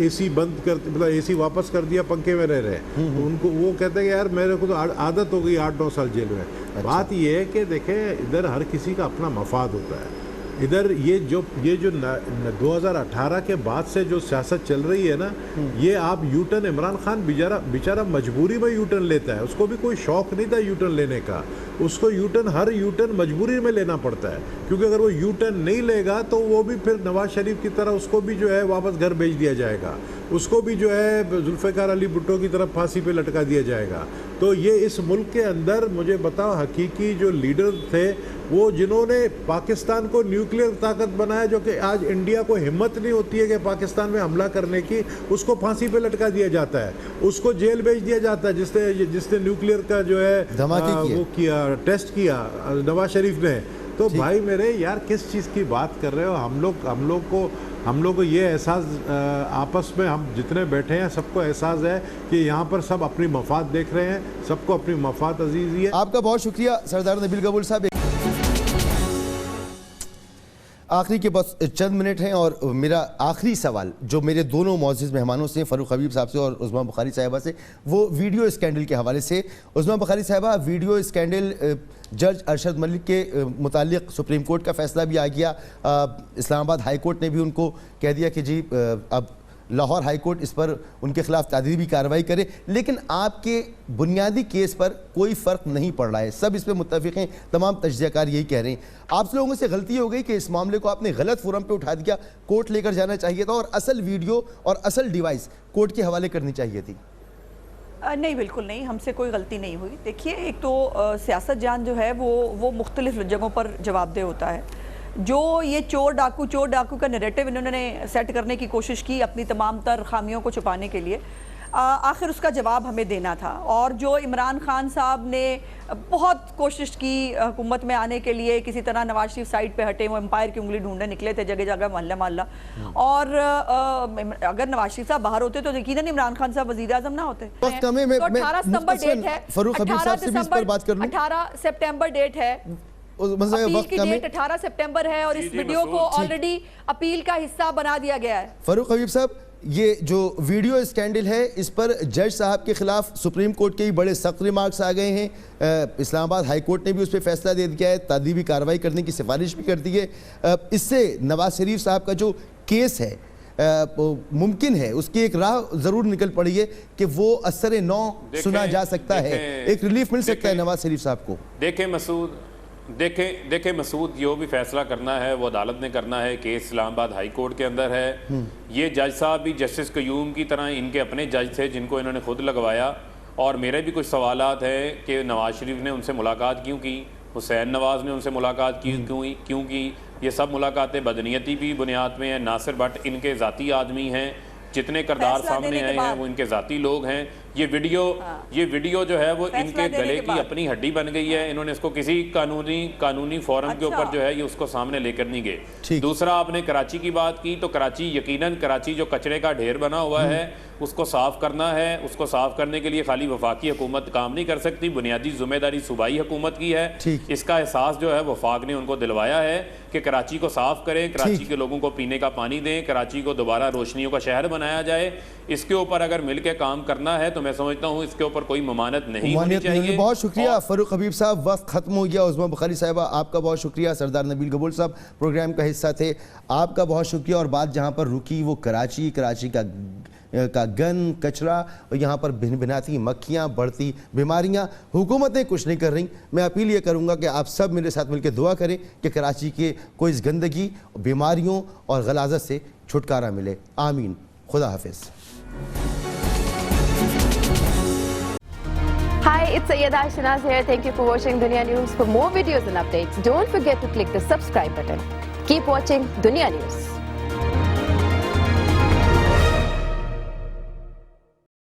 एसी बंद कर, मतलब एसी वापस कर दिया, पंखे में रह रहे हैं। तो उनको वो कहते हैं कि यार मेरे को तो आदत हो गई 8-9 साल जेल में। अच्छा। बात ये है कि देखें इधर हर किसी का अपना मफाद होता है। इधर ये जो 2018 के बाद से जो सियासत चल रही है ना, ये आप यूटर्न, इमरान खान बेचारा मजबूरी में यूटर्न लेता है, उसको भी कोई शौक नहीं था यूटर्न लेने का, उसको हर यूटर्न मजबूरी में लेना पड़ता है क्योंकि अगर वो यूटर्न नहीं लेगा तो वो भी फिर नवाज शरीफ की तरह उसको भी जो है वापस घर भेज दिया जाएगा, उसको भी जो है जुल्फ़िकार अली भुट्टो की तरफ फांसी पे लटका दिया जाएगा। तो ये इस मुल्क के अंदर मुझे बताओ हकीकी जो लीडर थे वो जिन्होंने पाकिस्तान को न्यूक्लियर ताकत बनाया, जो कि आज इंडिया को हिम्मत नहीं होती है कि पाकिस्तान में हमला करने की, उसको फांसी पे लटका दिया जाता है, उसको जेल भेज दिया जाता है जिसने न्यूक्लियर का जो है वो किया, टेस्ट किया नवाज शरीफ ने। तो भाई मेरे यार किस चीज़ की बात कर रहे हो? हम लोग को ये एहसास आपस में हम जितने बैठे हैं सबको एहसास है कि यहाँ पर सब अपनी मफाद देख रहे हैं, सबको अपनी मफाद अजीज़ है।
आपका बहुत शुक्रिया सरदार नबील गबूल साहब। आखिरी के बस चंद मिनट हैं और मेरा आखिरी सवाल जो मेरे दोनों मौजूद मेहमानों से, फ़ारूक हबीब साहब से और उस्मा बुखारी साहिबा से, वो वीडियो स्कैंडल के हवाले से। उस्मा बुखारी साहिबा, वीडियो स्कैंडल जज अरशद मलिक के मुतालिक सुप्रीम कोर्ट का फैसला भी आ गया, इस्लामाबाद हाई कोर्ट ने भी उनको कह दिया कि जी अब लाहौर हाई कोर्ट इस पर उनके खिलाफ तादीबी कार्रवाई करे, लेकिन आपके बुनियादी केस पर कोई फ़र्क नहीं पड़ रहा है, सब इस पर मुत्तफ़िक़ हैं, तमाम तजज़ियाकार यही कह रहे हैं। आप लोगों से गलती हो गई कि इस मामले को आपने गलत फोरम पे उठा दिया, कोर्ट लेकर जाना चाहिए था और असल वीडियो और असल डिवाइस कोर्ट के हवाले करनी चाहिए थी।
नहीं, बिल्कुल नहीं, हमसे कोई गलती नहीं हुई। देखिए, एक तो सियासत जान जो है वो मुख्तलिफ जगहों पर जवाबदेह होता है। जो ये चोर डाकू का नैरेटिव इन्होंने सेट करने की कोशिश की अपनी तमाम तर खामियों को छुपाने के लिए, आखिर उसका जवाब हमें देना था। और जो इमरान खान साहब ने बहुत कोशिश की हुकूमत में आने के लिए, किसी तरह नवाज शरीफ साइड पे हटे, वो एम्पायर की उंगली ढूंढने निकले थे जगह जगह, मोहल्ला। और अगर नवाज शरीफ साहब बाहर होते तो यकीनन इमरान खान साहब वजीर आजम ना होते। तो 18 सितंबर डेट है, 18 सितंबर डेट है, अपील की डेट 18 सितंबर है और इस वीडियो को ऑलरेडी अपील का हिस्सा बना दिया गया है।
फारूक हबीब साहब, ये जो वीडियो स्कैंडल है इस पर जज साहब के खिलाफ सुप्रीम कोर्ट के ही बड़े सख्त रिमार्क्स आ गए हैं, इस्लामाबाद हाई कोर्ट ने भी उस पर फैसला दे दिया है, तादीबी कार्रवाई करने की सिफारिश भी कर दी है। इससे नवाज शरीफ साहब का जो केस है मुमकिन है उसकी एक राह जरूर निकल पड़ी है कि वो असर नौ सुना जा सकता है, एक रिलीफ मिल सकता है नवाज शरीफ साहब को।
देखें मसूद, जो भी फैसला करना है वो अदालत ने करना है, केस इस्लामाबाद हाई कोर्ट के अंदर है। ये जज साहब भी जस्टिस कयूम की तरह इनके अपने जज थे जिनको इन्होंने खुद लगवाया, और मेरे भी कुछ सवालात हैं कि नवाज शरीफ ने उनसे मुलाकात क्यों की, हुसैन नवाज ने उनसे मुलाकात की क्योंकि ये सब मुलाकातें बदनीयती की बुनियाद में हैं। नासिर भट्ट इनके ज़ाती आदमी हैं, जितने किरदार
फैसला
सामने
देने के
आए हैं
बाद।
वो इनके ज़ाती लोग हैं। ये वीडियो जो है वो
फैसला
इनके
देने
गले
के
की
बाद।
अपनी हड्डी बन गई है। इन्होंने इसको किसी कानूनी फोरम के
अच्छा।
ऊपर जो है ये उसको सामने लेकर नहीं गए।
ठीक।
दूसरा, आपने कराची की बात की, तो कराची यकीनन कराची जो कचरे का ढेर बना हुआ है उसको साफ करना है। उसको साफ करने के लिए खाली वफाकी हुकूमत काम नहीं कर सकती, बुनियादी जिम्मेदारी सूबाई हुकूमत की है।
ठीक।
इसका एहसास जो है वफाक ने उनको दिलवाया है कि कराची को साफ करें, कराची के लोगों को पीने का पानी दें, कराची को दोबारा रोशनियों का शहर बनाया जाए। इसके ऊपर अगर मिलकर काम करना है तो मैं समझता हूँ इसके ऊपर कोई ममानत नहीं होनी
मानियत नहीं होगी।
चाहिए।
बहुत शुक्रिया
और
फरूक हबीब साहब, वक्त खत्म हो गया। उस्मा बुखारी साहिबा आपका बहुत शुक्रिया। सरदार नबील गबूल साहब प्रोग्राम का हिस्सा थे, आपका बहुत शुक्रिया। और बात जहाँ पर रुकी वो कराची का गन कचरा और यहाँ पर भिन भिनाती मक्खियाँ, बढ़ती बीमारियाँ, हुकूमतें कुछ नहीं कर रही। मैं अपील ये करूँगा कि आप सब मेरे साथ मिलकर दुआ करें कि कराची के को इस गंदगी, बीमारियों और गलाजत से छुटकारा मिले। आमीन। खुदा हाफिज़।
Hi, it's Sayyeda Shanaz here. Thank you for watching Dunya News. For more videos and updates, don't forget to click the subscribe button. Keep watching Dunya News.